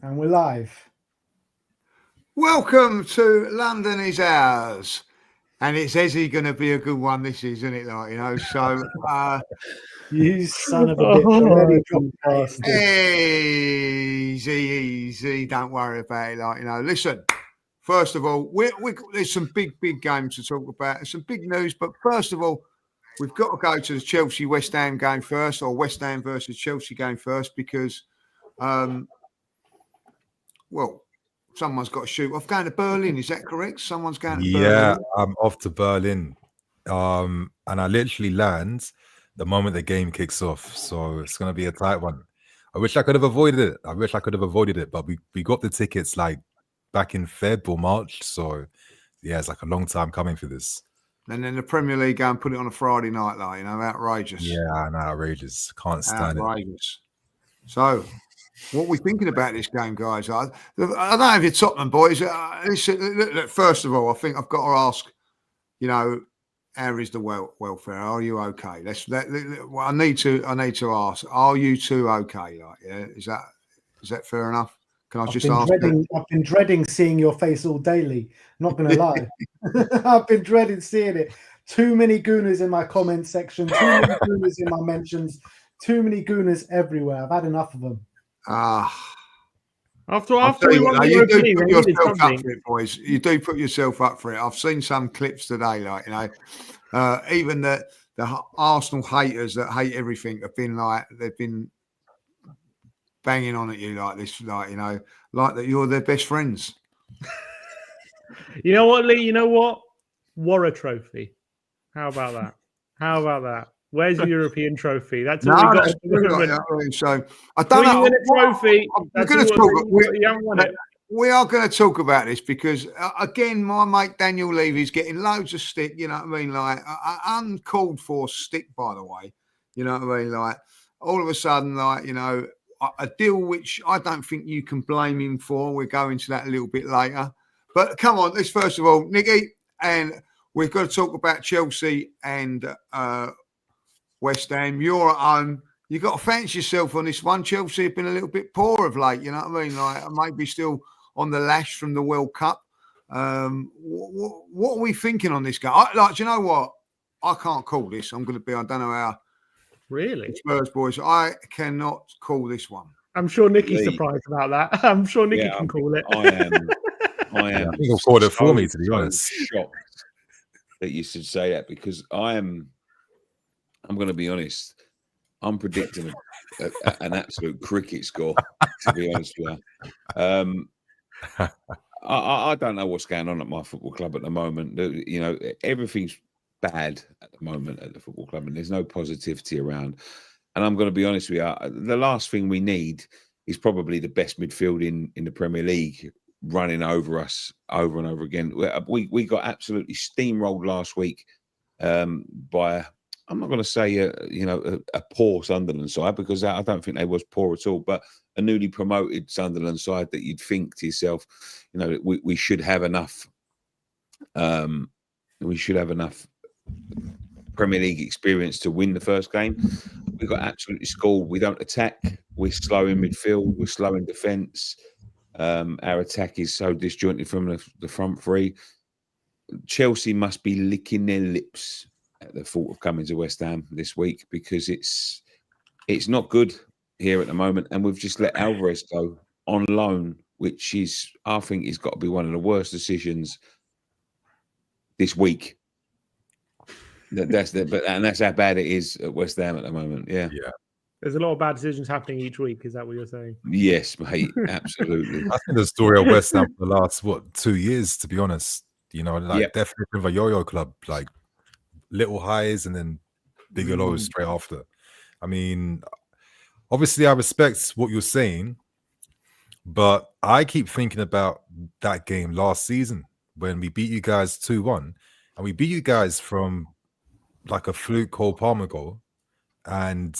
And we're live. Welcome to London is Ours. And it's Ezzy going to be a good one, this is, isn't it? Like, you know, so... you son of a bitch. Already dropped past. Easy. Don't worry about it. Like, you know, listen, first of all, there's some big games to talk about. There's some big news. But first of all, we've got to go to the Chelsea-West Ham game first, or West Ham versus Chelsea game first, because, someone's got to shoot off going to Berlin. Is that correct? Someone's going to Berlin. Yeah, I'm off to Berlin. And I literally land the moment the game kicks off. So it's going to be a tight one. I wish I could have avoided it. But we got the tickets like back in Feb or March. So yeah, it's like a long time coming for this. And then the Premier League go and put it on a Friday night, like, you know, outrageous. Yeah, I know, outrageous. Can't stand it. So... what are we thinking about this game, guys? I don't know if you're Tottenham boys. Look, first of all, I think I've got to ask, you know, how is the welfare? Are you okay? I need to ask. Are you two okay? Like, yeah, is that fair enough? Can I just ask? I've been dreading seeing your face all daily. Not going to lie, I've been dreading seeing it. Too many gooners in my comment section. Too many gooners in my mentions. Too many gooners everywhere. I've had enough of them. After we won the European, you do put yourself up for it, boys. You do put yourself up for it. I've seen some clips today, like, you know, even the Arsenal haters that hate everything have been like, they've been banging on at you like this, like, you know, like that you're their best friends. You know what, Lee? You know what? War a trophy. How about that? Where's the European trophy? That's all we got. So I don't know. Win a trophy. We are going to talk about this because again, my mate Daniel Levy's getting loads of stick. You know what I mean? Like uncalled for stick, by the way. You know what I mean? Like all of a sudden, like, you know, a deal which I don't think you can blame him for. We'll go into that a little bit later. But come on, let's first of all, Nicky, and we've got to talk about Chelsea and West Ham. You're at home. You've got to fancy yourself on this one. Chelsea have been a little bit poor of late. You know what I mean? Like maybe still on the lash from the World Cup. What are we thinking on this game? Do you know what? I can't call this. I don't know how. Really? Spurs boys, I cannot call this one. I'm sure Nicky's surprised about that. I'm sure Nicky can call it. I am. I think he'll call it for me, to be honest. Shocked that you should say that because I'm going to be honest. I'm predicting an absolute cricket score, to be honest with you. I don't know what's going on at my football club at the moment. You know, everything's bad at the moment at the football club, and there's no positivity around. And I'm going to be honest with you. The last thing we need is probably the best midfield in the Premier League running over us over and over again. We got absolutely steamrolled last week by... I'm not going to say, a poor Sunderland side because I don't think they was poor at all, but a newly promoted Sunderland side that you'd think to yourself, you know, we should have enough. We should have enough Premier League experience to win the first game. We got absolutely schooled. We don't attack. We're slow in midfield. We're slow in defence. Our attack is so disjointed from the front three. Chelsea must be licking their lips at the thought of coming to West Ham this week because it's not good here at the moment, and we've just let Alvarez go on loan, which is, I think, has got to be one of the worst decisions this week. That's how bad it is at West Ham at the moment. Yeah. There's a lot of bad decisions happening each week. Is that what you're saying? Yes, mate. Absolutely. I think the story of West Ham for the last 2 years, to be honest. You know, definitely with a yo-yo club, like. Little highs and then bigger lows straight after. I mean, obviously I respect what you're saying, but I keep thinking about that game last season when we beat you guys 2-1 and we beat you guys from like a fluke Cole Palmer goal and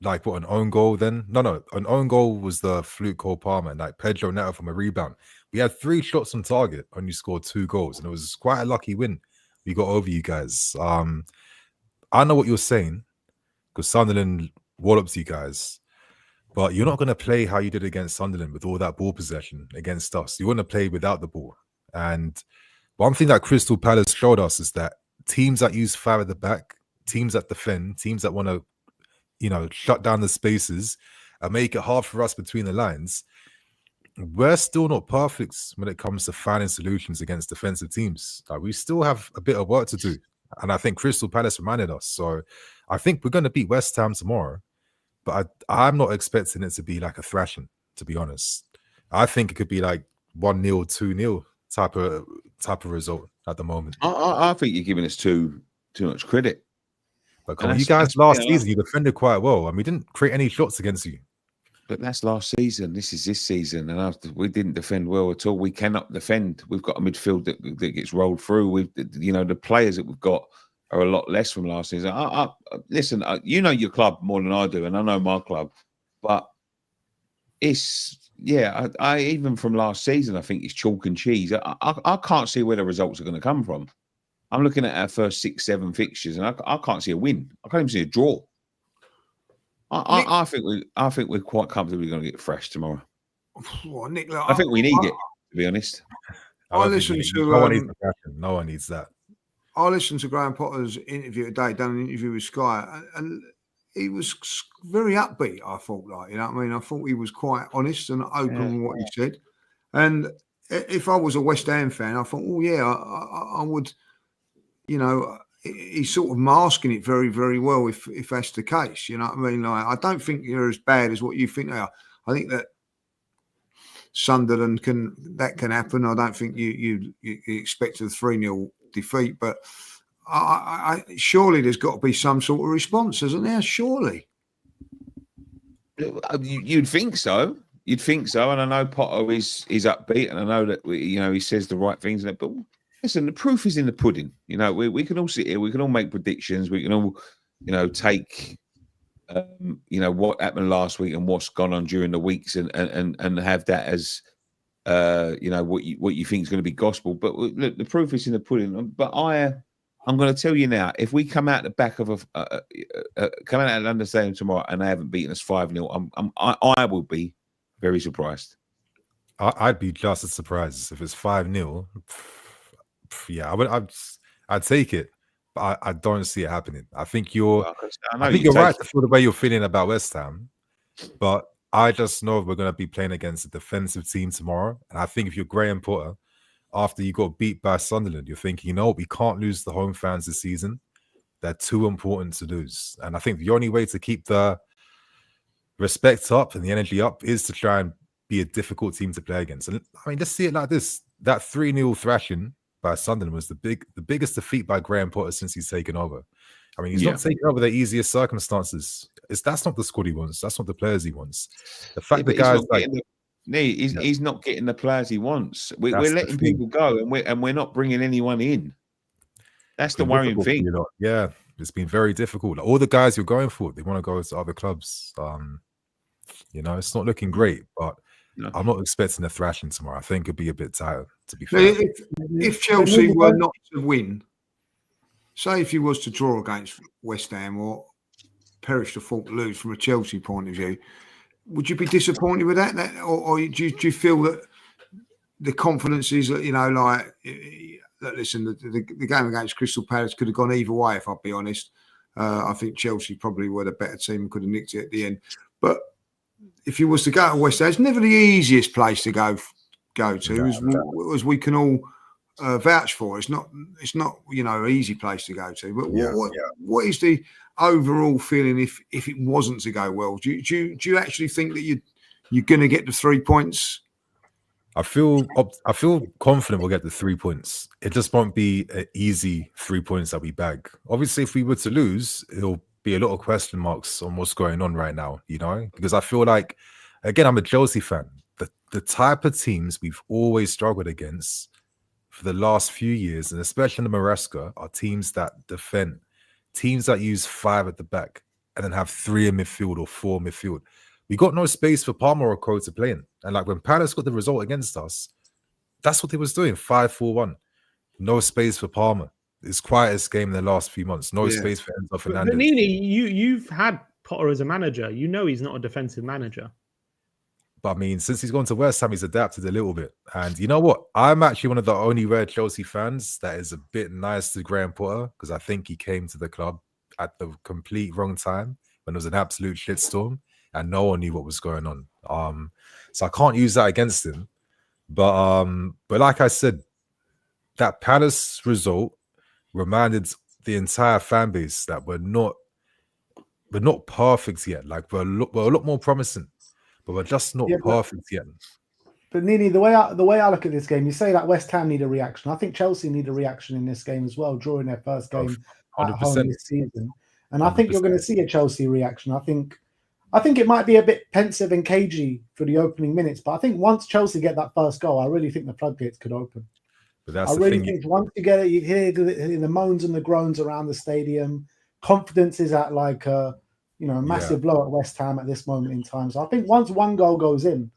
like an own goal then? No, an own goal was the fluke Cole Palmer and like Pedro Neto from a rebound. We had 3 shots on target, only scored 2 goals and it was quite a lucky win. We got over you guys. I know what you're saying because Sunderland wallops you guys. But you're not going to play how you did against Sunderland with all that ball possession against us. You want to play without the ball. And one thing that Crystal Palace showed us is that teams that use 5 at the back, teams that defend, teams that want to, shut down the spaces and make it hard for us between the lines, we're still not perfect when it comes to finding solutions against defensive teams. Like, we still have a bit of work to do. And I think Crystal Palace reminded us. So I think we're going to beat West Ham tomorrow. But I'm not expecting it to be like a thrashing, to be honest. I think it could be like 1-0, 2-0 type of result at the moment. I think you're giving us too much credit. But come on, you guys last season, you defended quite well, and we didn't create any shots against you. But that's last season. This is this season, and we didn't defend well at all. We cannot defend. We've got a midfield that gets rolled through. The players that we've got are a lot less from last season. Listen, you know your club more than I do, and I know my club. But I even from last season, I think it's chalk and cheese. I can't see where the results are going to come from. I'm looking at our first 6-7 fixtures, and I can't see a win. I can't even see a draw. I think we're quite comfortably going to get fresh tomorrow. Nick, I think we need it, to be honest. No one needs that. I listened to Graham Potter's interview today, done an interview with Sky, and he was very upbeat, I thought, I thought he was quite honest and open with what he said. And if I was a West Ham fan, I thought, I would, he's sort of masking it very, very well if that's the case. You know what I mean? I don't think you're as bad as what you think they are. I think that Sunderland can happen. I don't think you expect a 3-0 defeat, but I surely there's got to be some sort of response, isn't there? Surely. You'd think so. You'd think so. And I know Potter is upbeat, and I know that he says the right things. But listen, the proof is in the pudding. We can all sit here. We can all make predictions. We can all, take, what happened last week and what's gone on during the weeks, and have that as, what you think is going to be gospel. But look, the proof is in the pudding. But I'm going to tell you now, if we come out the back of coming out of London Stadium tomorrow and they haven't beaten us 5-0, I will be very surprised. I'd be just as surprised if it's 5-0. Yeah, I'd take it, but I don't see it happening. I think you're right to feel the way you're feeling about West Ham, but I just know we're going to be playing against a defensive team tomorrow. And I think if you're Graham Potter, after you got beat by Sunderland, you're thinking, we can't lose the home fans this season. They're too important to lose. And I think the only way to keep the respect up and the energy up is to try and be a difficult team to play against. And let's see it like this. That 3-0 thrashing by Sunderland was the biggest defeat by Graham Potter since he's taken over. He's not taking over the easiest circumstances. That's not the squad he wants. That's not the players he wants. The fact that guys he's not getting the players he wants. We're letting people go, and we're not bringing anyone in. That's the worrying thing. Yeah, it's been very difficult. All the guys you're going for, they want to go to other clubs. It's not looking great, but no. I'm not expecting a thrashing tomorrow. I think it'd be a bit tired, to be fair. If Chelsea were not to win, say if you was to draw against West Ham or perish to fall to lose from a Chelsea point of view, would you be disappointed with that? Or do you feel that the confidence is that, listen, the game against Crystal Palace could have gone either way, if I'll be honest. I think Chelsea probably were the better team and could have nicked it at the end. But if you was to go to West Ham, it's never the easiest place to go to, as we can all vouch for. It's not an easy place to go to. But what is the overall feeling if it wasn't to go well? Do you actually think that you're going to get the 3 points? I feel confident we'll get the 3 points. It just won't be an easy 3 points that we bag. Obviously, if we were to lose, it'll be a lot of question marks on what's going on right now, because I feel like, again, I'm a Chelsea fan. The type of teams we've always struggled against for the last few years, and especially in the Maresca, are teams that defend, teams that use 5 at the back and then have 3 in midfield or 4 midfield. We got no space for Palmer or Crow to play in. And when Palace got the result against us, that's what they was doing, 5-4-1. No space for Palmer. It's quietest game in the last few months. No space for Enzo Fernandez. But Nini, you've had Potter as a manager. You know he's not a defensive manager. But I mean, since he's gone to West Ham, he's adapted a little bit. And you know what? I'm actually one of the only rare Chelsea fans that is a bit nice to Graham Potter, because I think he came to the club at the complete wrong time when there was an absolute shitstorm and no one knew what was going on. So I can't use that against him. But like I said, that Palace result reminded the entire fan base that we're not perfect yet. Like we're a lot more promising, but we're just not perfect yet. But Nini, the way I look at this game, you say that West Ham need a reaction. I think Chelsea need a reaction in this game as well, drawing their first game at home this season. And I think you're going to see a Chelsea reaction. I think it might be a bit pensive and cagey for the opening minutes, but I think once Chelsea get that first goal, I really think the floodgates could open. But that's I really think once you get it, you hear the moans and the groans around the stadium. Confidence is at like a massive low at West Ham at this moment in time. So I think once one goal goes in,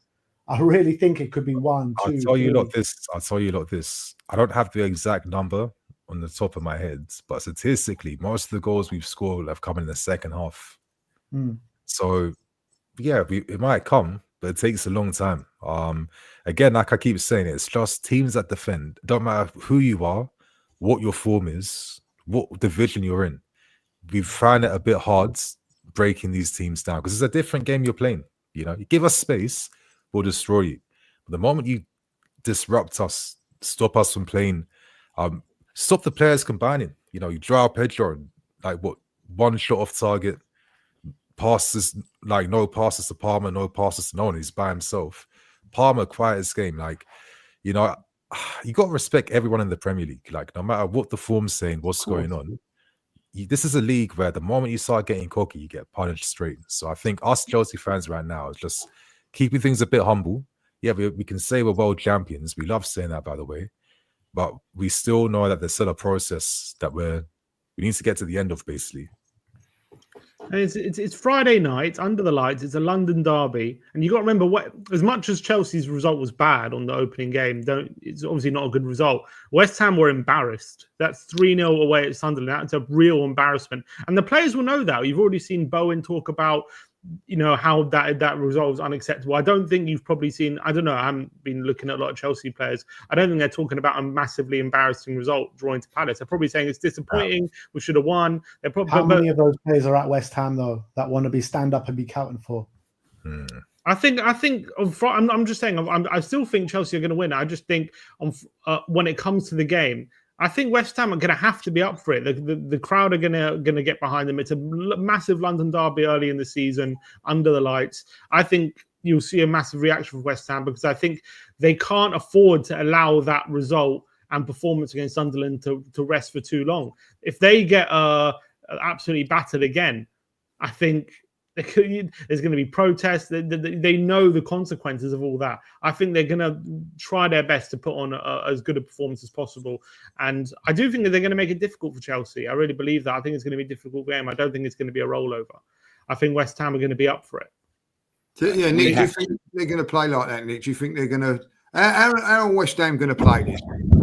I really think it could be 1, 2. I'll tell you lot this. I don't have the exact number on the top of my head, but statistically, most of the goals we've scored have come in the second half. So, yeah, it might come, but it takes a long time. Again, like I keep saying, it's just teams that defend. Don't matter who you are, what your form is, what division you're in. We find it a bit hard breaking these teams down because it's a different game you're playing. You give us space, we'll destroy you. But the moment you disrupt us, stop us from playing, stop the players combining. You draw up Pedro, like one shot off target, passes, like no passes to Palmer, no passes to no one. He's by himself. Palmer, quietest game. Like, you got to respect everyone in the Premier League. Like, no matter what the form's saying, what's going on. This is a league where the moment you start getting cocky, you get punished straight. So I think us Chelsea fans right now is just keeping things a bit humble. Yeah, we can say we're world champions. We love saying that, by the way. But we still know that there's still a process that we need to get to the end of, basically. And it's Friday night under the lights. It's a London derby, and you got to remember, as much as Chelsea's result was bad on the opening game, it's obviously not a good result. West Ham were embarrassed. That's 3-0 away at Sunderland. That's a real embarrassment, and the players will know that. You've already seen Bowen talk about how that result was unacceptable. I don't think you've probably seen, I don't know, I haven't been looking at a lot of Chelsea players. I don't think they're talking about a massively embarrassing result drawing to Palace. They're probably saying it's disappointing, we should have won. They're probably, How many of those players are at West Ham, though, that want to be stand up and be counted for? I think I'm just saying, I still think Chelsea are going to win. I just think when it comes to the game, I think West Ham are going to have to be up for it. The crowd are going to get behind them. It's a massive London derby early in the season under the lights. I think you'll see a massive reaction from West Ham because I think they can't afford to allow that result and performance against Sunderland to rest for too long. If they get absolutely battered again, I think there's going to be protests. They know the consequences of all that. I think they're going to try their best to put on as good a performance as possible. And I do think that they're going to make it difficult for Chelsea. I really believe that. I think it's going to be a difficult game. I don't think it's going to be a rollover. I think West Ham are going to be up for it. So, yeah, Nick, do you think they're going to play like that, Nick? Do you think they're going to... How are West Ham going to play this?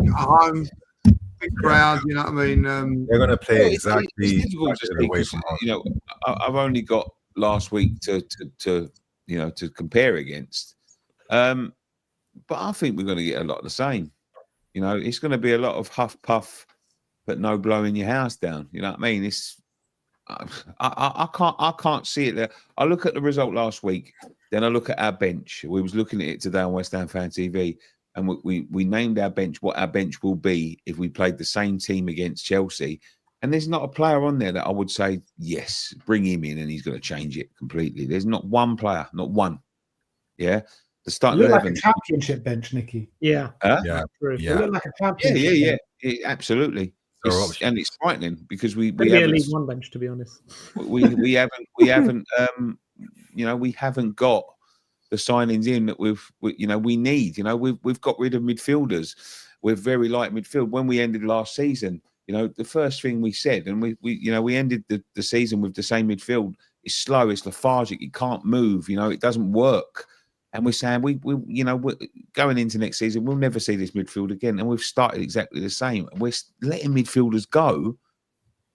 At home, big crowd, you know what I mean? They're going to play exactly... It's difficult to speak because, I've only got last week to compare against, but I think we're going to get a lot of the same. It's going to be a lot of huff puff, but no blowing your house down. You know what I mean? It's I can't see it there. I look at the result last week, then I look at our bench. We was looking at it today on West Ham Fan TV, and we named our bench what our bench will be if we played the same team against Chelsea. And there's not a player on there that I would say, yes, bring him in and he's going to change it completely. There's not one player, not one. Yeah. The starting 11. Like a championship bench, Nicky. Yeah. Yeah. You look like a championship Yeah, absolutely. And it's frightening because we haven't a League One bench, to be honest. We haven't got the signings in that we need. We've got rid of midfielders. We're very light midfield. When we ended last season, the first thing we said, and we ended the season with the same midfield. It's slow, it's lethargic, it can't move, it doesn't work. And we're saying we're going into next season, we'll never see this midfield again. And we've started exactly the same. We're letting midfielders go,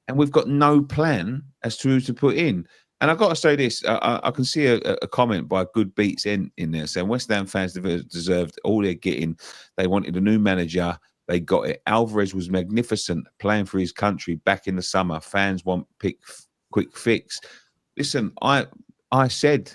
and we've got no plan as to who to put in. And I've got to say this, I can see a comment by Good Beats in there saying West Ham fans deserved all they're getting. They wanted a new manager. They got it. Alvarez was magnificent playing for his country back in the summer. Fans want quick fix. Listen, I said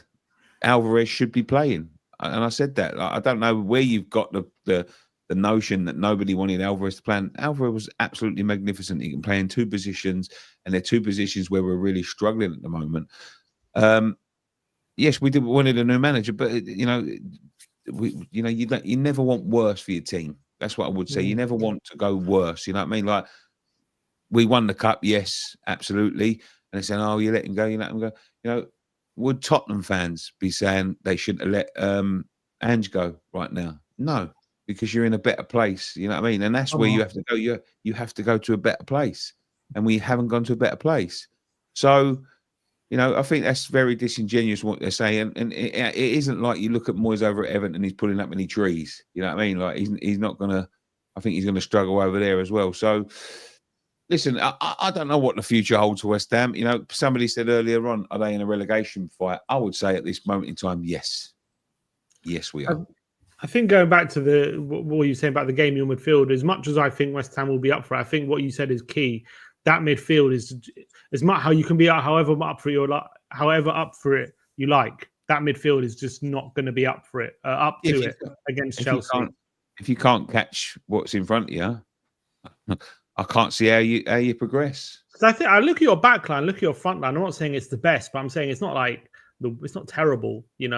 Alvarez should be playing. And I said that. I don't know where you've got the notion that nobody wanted Alvarez to play. And Alvarez was absolutely magnificent. He can play in two positions, and they're two positions where we're really struggling at the moment. Yes, we wanted a new manager, but you never want worse for your team. That's what I would say. You never want to go worse. You know what I mean? Like, we won the cup, yes, absolutely. And they're saying, "Oh, you let him go. You let him go." Would Tottenham fans be saying they shouldn't have let Ange go right now? No. Because you're in a better place, you know what I mean? And that's where you have to go. You have to go to a better place. And we haven't gone to a better place. So, I think that's very disingenuous what they're saying. And it isn't like you look at Moyes over at Everton and he's pulling up any trees. You know what I mean? Like, he's not going to, I think he's going to struggle over there as well. So, listen, I don't know what the future holds for West Ham. Somebody said earlier on, are they in a relegation fight? I would say at this moment in time, yes. Yes, we are. I think going back to what you saying about the game in your midfield, as much as I think West Ham will be up for it, I think what you said is key. That midfield is as much how you can be however up for it you like. That midfield is just not going to be up for it, against Chelsea. If you can't catch what's in front of you, I can't see how you progress. Because I look at your back line, look at your front line. I'm not saying it's the best, but I'm saying it's not like it's not terrible. You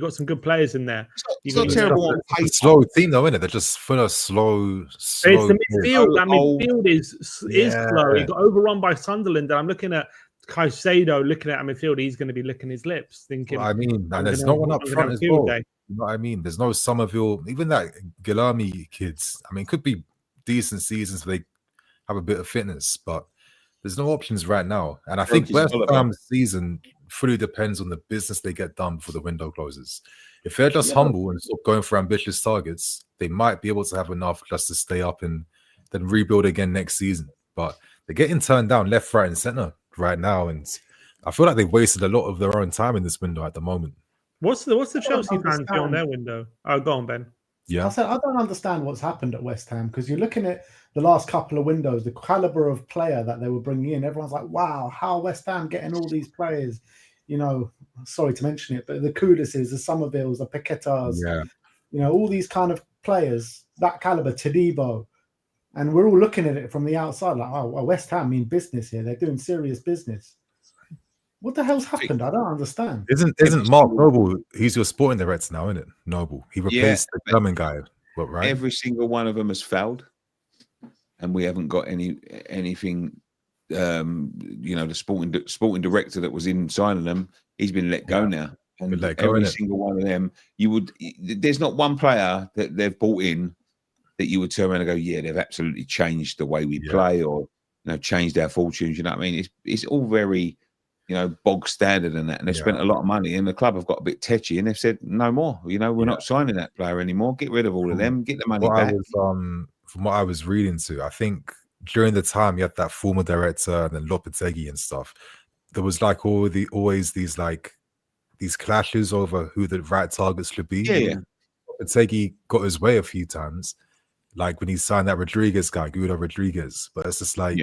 got some good players in there. It's not terrible. It's a slow team, though, isn't it? They're just full of slow. It's the midfield. That midfield is slow. He got overrun by Sunderland. And I'm looking at Caicedo, looking at midfield. He's going to be licking his lips, thinking. Well, and there's no one up front as well. You know what I mean? There's no Somerville, even that Guilherme kids. I mean, it could be decent seasons where they have a bit of fitness, but there's no options right now. And I think West Ham's season fully depends on the business they get done before the window closes. If they're just humble and stop going for ambitious targets, they might be able to have enough just to stay up and then rebuild again next season. But they're getting turned down left, right, and center right now, and I feel like they've wasted a lot of their own time in this window at the moment. What's the Chelsea fans do on their window? Oh, go on, Ben. Yeah, I don't understand what's happened at West Ham, because you're looking at the last couple of windows, the caliber of player that they were bringing in. Everyone's like, wow, how West Ham getting all these players? Sorry to mention it, but the Kuduses, the Somervilles, the Paquetas, all these kind of players, that caliber, Todibo. And we're all looking at it from the outside like, oh, well, West Ham mean business here. They're doing serious business. What the hell's happened? I don't understand. Isn't Mark Noble? He's your sporting director now, isn't it? Noble. He replaced the German guy. What, right? Every single one of them has failed, and we haven't got anything. The sporting director that was in signing them, he's been let go now. And every single one of them, there's not one player that they've brought in that you would turn around and go, yeah, they've absolutely changed the way we play, or changed our fortunes. You know what I mean? It's all very bog standard and that, and they've spent a lot of money, and the club have got a bit tetchy, and they've said no more. We're not signing that player anymore. Get rid of all of them. Get the money back. From what I was reading I think during the time you had that former director and then Lopetegui and stuff, there was like always these clashes over who the right targets should be. Yeah. Lopetegui got his way a few times, like when he signed that Rodriguez guy, Guido Rodriguez. But it's just like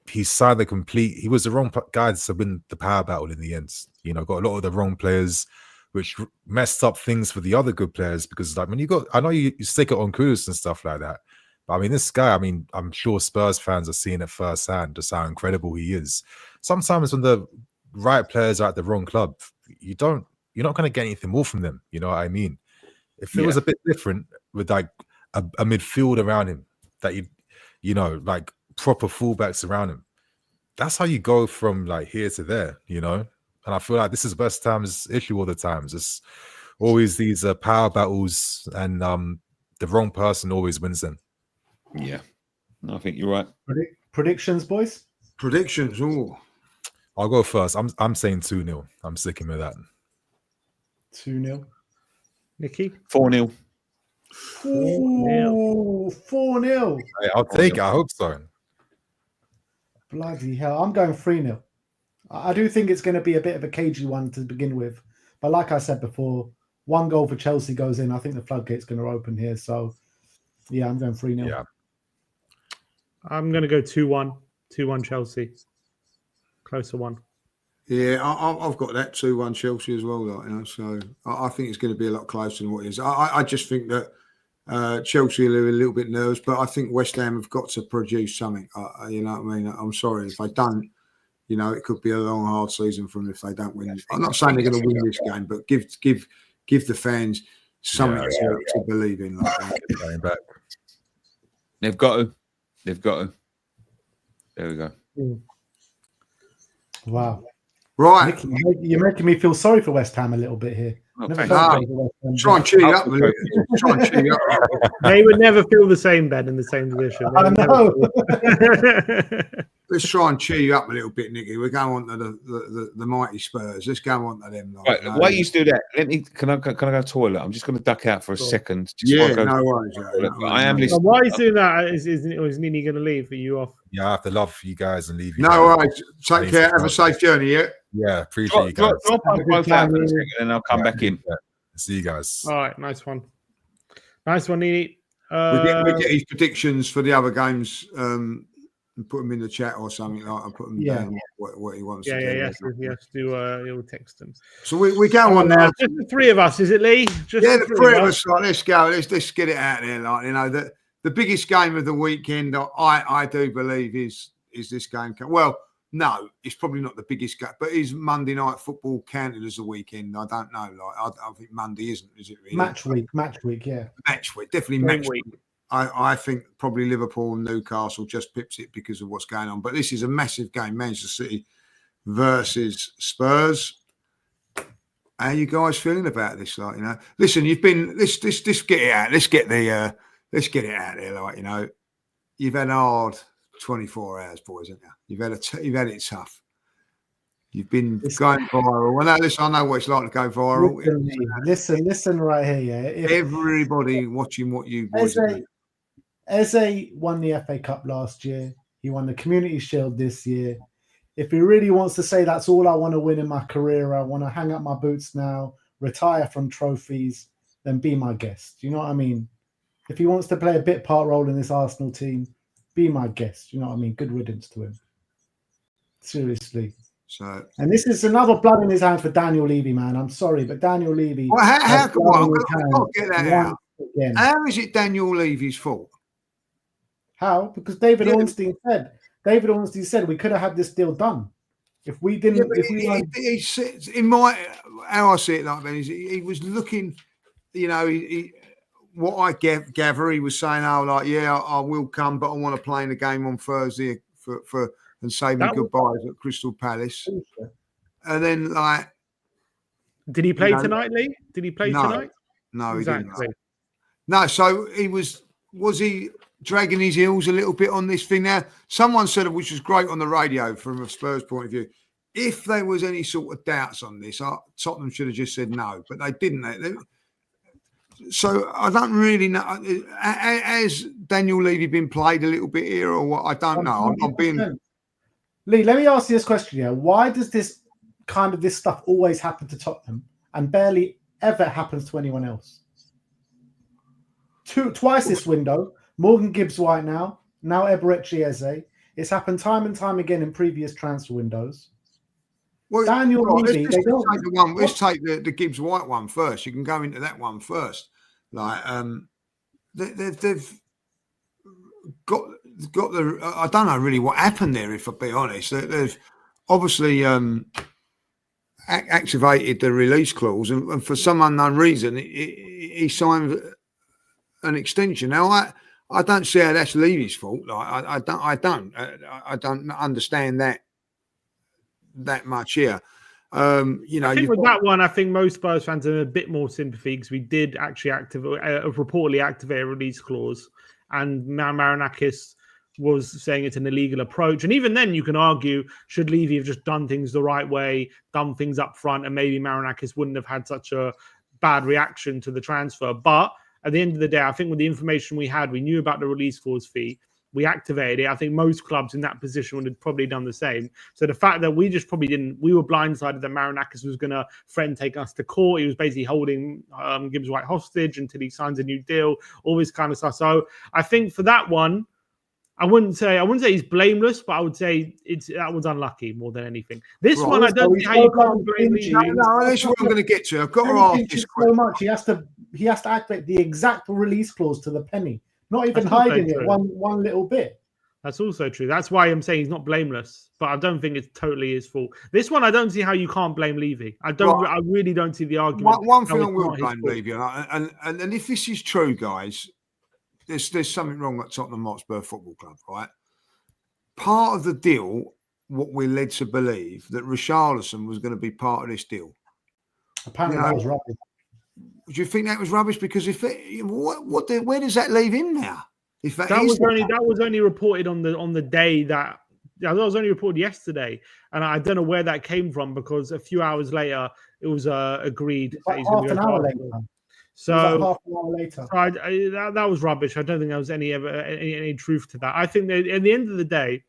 he signed he was the wrong guy to win the power battle in the end. Got a lot of the wrong players, which messed up things for the other good players, because like I know you stick it on Kudus and stuff like that. But I mean, this guy, I'm sure Spurs fans are seeing it firsthand, just how incredible he is. Sometimes when the right players are at the wrong club, you're not going to get anything more from them. You know what I mean? If it was a bit different with like a midfield around him, that like proper fullbacks around him, that's how you go from like here to there, And I feel like this is West Ham's issue all the time. It's always these power battles, and the wrong person always wins them. Yeah, I think you're right. Predictions, boys? Predictions. Oh, I'll go first. I'm saying 2-0. I'm sticking with that. 2-0. Nicky? 4-0. 4-0. Hey, I'll take it. I hope so. Bloody hell. I'm going 3-0. I do think it's going to be a bit of a cagey one to begin with. But like I said before, 1 goal for Chelsea goes in. I think the floodgate's going to open here. So, yeah, I'm going 3-0. Yeah. I'm going to go 2-1. 2-1 Chelsea. Closer one. Yeah, I've got that 2-1 Chelsea as well. Like, you know, so I think it's going to be a lot closer than what it is. I just think that Chelsea are a little bit nervous, but I think West Ham have got to produce something. You know what I mean? I'm sorry if they don't. You know, it could be a long, hard season for them if they don't win. I'm not saying they're going to win this game, but give the fans something to believe in. Like that. Back. They've got to. There we go. Wow. Right. You're making me feel sorry for West Ham a little bit here. Okay. Try and cheer you up a little bit. Try and cheer you up. They would never feel the same, Ben, in the same position. I know. Let's try and cheer you up a little bit, Nicky. We're going on to the mighty Spurs. Let's go on to them. Right, while you do that, can I go to the toilet? I'm just going to duck out for a second. Yeah, no worries. I am listening. Why are you doing that? Is Nini going to leave? Are you off? Yeah, I have to love you guys and leave you. No worries. Take care. Have a safe journey. Yeah, appreciate you guys. Drop us both out for a second and I'll come back in. Yeah. See you guys. All right, nice one. Nice one, Nini. We get his predictions for the other games and put them in the chat or something like. And put them down what he wants. Yes, he'll text them. So we go on now. Just the three of us, is it, Lee? Just the three of us. Like, let's go. Let's get it out there. Like, you know, the biggest game of the weekend, I do believe is this game. Well, no, it's probably not the biggest game, but is Monday Night Football counted as a weekend? I don't know. Like, I think Monday isn't, is it really? Match week, yeah. Match week, definitely match week. I think probably Liverpool and Newcastle just pips it because of what's going on. But this is a massive game, Manchester City versus Spurs. How are you guys feeling about this? Like, you know, listen, you've been let's get it out. Let's get it out there. Like, you know, you've had hard 24 hours, boys, haven't you? You've had it tough. You've been going viral. I know what it's like to go viral. Listen right here, yeah. Everybody watching what you boys are doing. Eze won the FA Cup last year. He won the Community Shield this year. If he really wants to say that's all I want to win in my career, I want to hang up my boots now, retire from trophies, then be my guest. You know what I mean? If he wants to play a bit part role in this Arsenal team, be my guest. You know what I mean? Good riddance to him. Seriously. So, and this is another blood in his hand for Daniel Levy, man. I'm sorry, but Daniel Levy. Well, how come I'll get that out? Again. How is it Daniel Levy's fault? How? Because David Ornstein said we could have had this deal done if we didn't. How I see it, like Ben, is he was looking. You know, what I gather, he was saying, "Oh, like I will come, but I want to play in the game on Thursday for." And say me goodbyes at Crystal Palace. And then, like... Did he play tonight, Lee? Did he play tonight? No, exactly. He didn't. No, so was he dragging his heels a little bit on this thing now? Someone said, which was great on the radio from a Spurs point of view, if there was any sort of doubts on this, Tottenham should have just said no, but they didn't. So I don't really know. Has Daniel Levy been played a little bit here or what? I don't know. I'm being... Lee, let me ask you this question here. Why does this stuff always happen to Tottenham and barely ever happens to anyone else? Twice this window, Morgan Gibbs-White now Eberechi Eze. It's happened time and time again in previous transfer windows. Well, Daniel Levy, let's take the Gibbs-White one first. You can go into that one first. Like, they've got the. I don't know really what happened there. If I be honest, they've obviously activated the release clause, and for some unknown reason, he signed an extension. Now, I don't see how that's Levy's fault. Like, I don't understand that much here. You know, I think with that one, I think most Spurs fans have a bit more sympathy because we did actually reportedly activate a release clause, and Marinakis was saying it's an illegal approach. And even then, you can argue, should Levy have just done things the right way, done things up front, and maybe Marinakis wouldn't have had such a bad reaction to the transfer. But at the end of the day, I think with the information we had, we knew about the release clause fee. we activated it. I think most clubs in that position would have probably done the same. So the fact that we just probably didn't, we were blindsided that Marinakis was going to threaten take us to court. He was basically holding Gibbs White hostage until he signs a new deal, all this kind of stuff. So I think for that one, I wouldn't say he's blameless, but I would say that was unlucky more than anything. This one, I don't see how you can't blame Levy. No, that's what I'm going to get to. I've got to ask this so much. He has to activate the exact release clause to the penny, not even hiding it one little bit. That's also true. That's why I'm saying he's not blameless, but I don't think it's totally his fault. This one, I don't see how you can't blame Levy. I really don't see the argument. One thing I will blame Levy, and if this is true, guys. There's something wrong at Tottenham Hotspur Football Club, right? Part of the deal, what we're led to believe, that Richarlison was going to be part of this deal. Apparently, that was rubbish. Do you think that was rubbish? Because where does that leave him now? If that was only reported on the day that was only reported yesterday, and I don't know where that came from because a few hours later it was agreed that he's going to go. Half an hour later. So half an hour later. That was rubbish. I don't think there was any truth to that. I think that at the end of the day,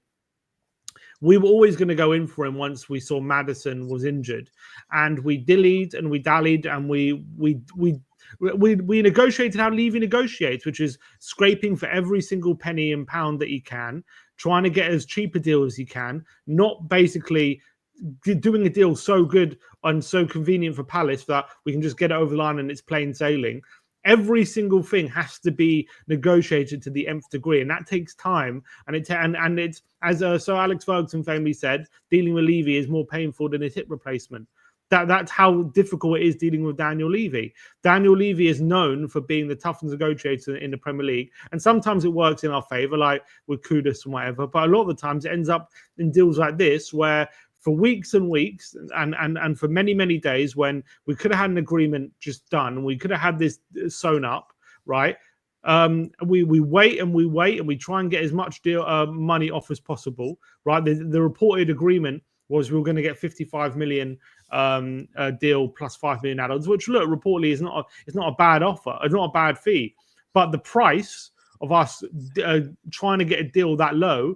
we were always going to go in for him once we saw Maddison was injured, and we dillied and we dallied and we negotiated how Levy negotiates, which is scraping for every single penny and pound that he can, trying to get as cheap a deal as he can, not basically doing a deal so good and so convenient for Palace that we can just get it over the line and it's plain sailing. Every single thing has to be negotiated to the nth degree, and that takes time. And it's as Sir Alex Ferguson famously said, dealing with Levy is more painful than his hip replacement. That's how difficult it is dealing with Daniel Levy. Daniel Levy is known for being the toughest negotiator in the Premier League, and sometimes it works in our favour, like with Kudus and whatever. But a lot of the times it ends up in deals like this where, for weeks and weeks and for many, many days when we could have had an agreement just done, we could have had this sewn up, right? We wait and we try and get as much money off as possible, right? The reported agreement was we were going to get 55 million deal plus 5 million add-ons, which reportedly is not a bad offer, it's not a bad fee, but the price of us trying to get a deal that low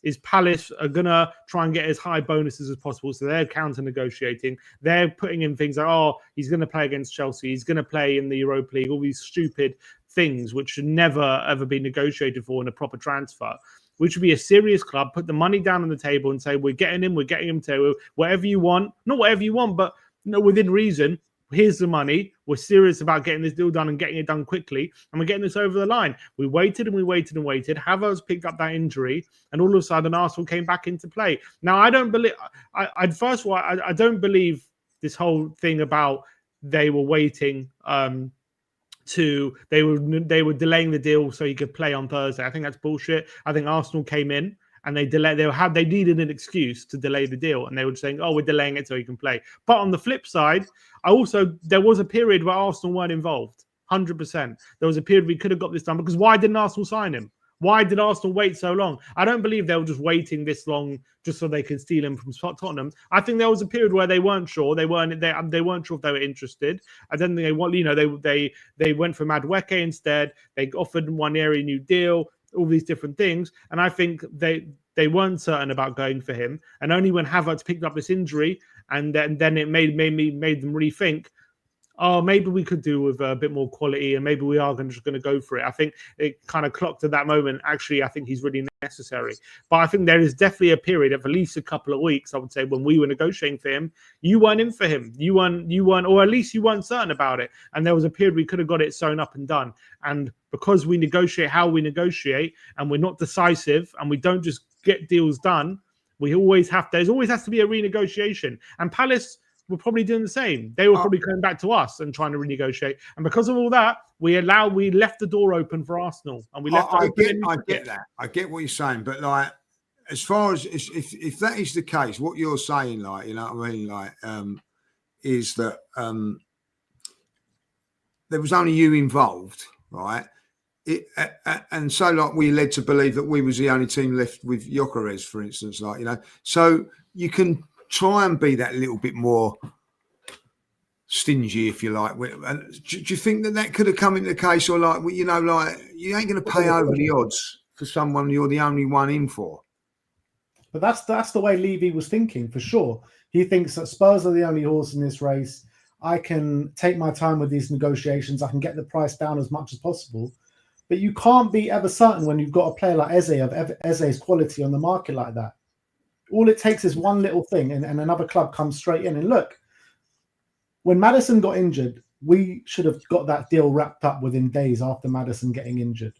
is Palace are going to try and get as high bonuses as possible. So they're counter-negotiating. They're putting in things like, he's going to play against Chelsea. He's going to play in the Europa League. All these stupid things which should never, ever be negotiated for in a proper transfer. We should be a serious club, put the money down on the table and say, we're getting him to whatever you want. Not whatever you want, but within reason. Here's the money. We're serious about getting this deal done and getting it done quickly. And we're getting this over the line. We waited and we waited and waited. Havertz picked up that injury. And all of a sudden, Arsenal came back into play. Now, I don't believe... I don't believe this whole thing about they were waiting they were delaying the deal so he could play on Thursday. I think that's bullshit. I think Arsenal came in and they needed an excuse to delay the deal, and they were saying, we're delaying it so he can play. But on the flip side, there was a period where Arsenal weren't involved. 100%. There was a period we could have got this done, because why didn't Arsenal sign him? Why did Arsenal wait so long? I don't believe they were just waiting this long just so they could steal him from Tottenham. I think there was a period where they weren't sure. They weren't sure if they were interested. I don't think they want. They went for Madueke instead. They offered Nwaneri a new deal. All these different things, and I think they weren't certain about going for him. And only when Havertz picked up this injury, and then it made them rethink. Maybe we could do with a bit more quality, and maybe we are just going to go for it. I think it kind of clocked at that moment. Actually, I think he's really necessary. But I think there is definitely a period of at least a couple of weeks, I would say, when we were negotiating for him. You weren't in for him. You weren't, or at least you weren't certain about it. And there was a period we could have got it sewn up and done. And because we negotiate how we negotiate, and we're not decisive, and we don't just get deals done, there always has to be a renegotiation. And Palace were probably doing the same. They were probably coming back to us and trying to renegotiate. And because of all that, we left the door open for Arsenal. And we left I get that. I get what you're saying. But like, as far as if that is the case, what you're saying, like, you know what I mean? Like, is that there was only you involved, right? And so, like, we led to believe that we was the only team left with Gyökeres, for instance, like, you know. So you can try and be that little bit more stingy, if you like. Do you think that could have come into the case, or like, you know, like, you ain't going to pay over the odds for someone you're the only one in for. But that's the way Levy was thinking, for sure. He thinks that Spurs are the only horse in this race. I can take my time with these negotiations. I can get the price down as much as possible. But you can't be ever certain when you've got a player like Eze of Eze's quality on the market like that. All it takes is one little thing and another club comes straight in. And look, when Maddison got injured, we should have got that deal wrapped up within days after Maddison getting injured.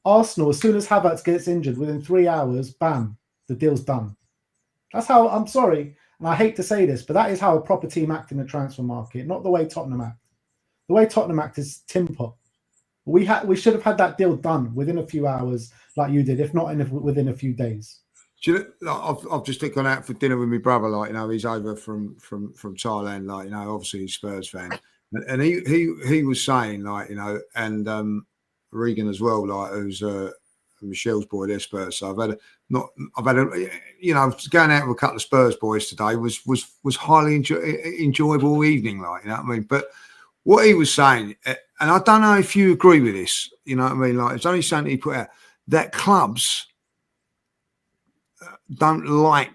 Arsenal, as soon as Havertz gets injured, within 3 hours, bam, the deal's done. That's how, I'm sorry, and I hate to say this, but that is how a proper team act in the transfer market, not the way Tottenham act. The way Tottenham act is tin pot. We should have had that deal done within a few hours, like you did, if not within a few days. Do you know, I've just gone out for dinner with my brother. Like, you know, he's over from Thailand. Like, you know, obviously he's a Spurs fan, and he was saying, like, you know, and Regan as well, like, who's Michelle's boy, they're Spurs. So I've had a, you know, going out with a couple of Spurs boys today was highly enjoyable evening. Like, you know what I mean? But what he was saying, and I don't know if you agree with this, you know what I mean? Like, it's only something he put out that clubs don't like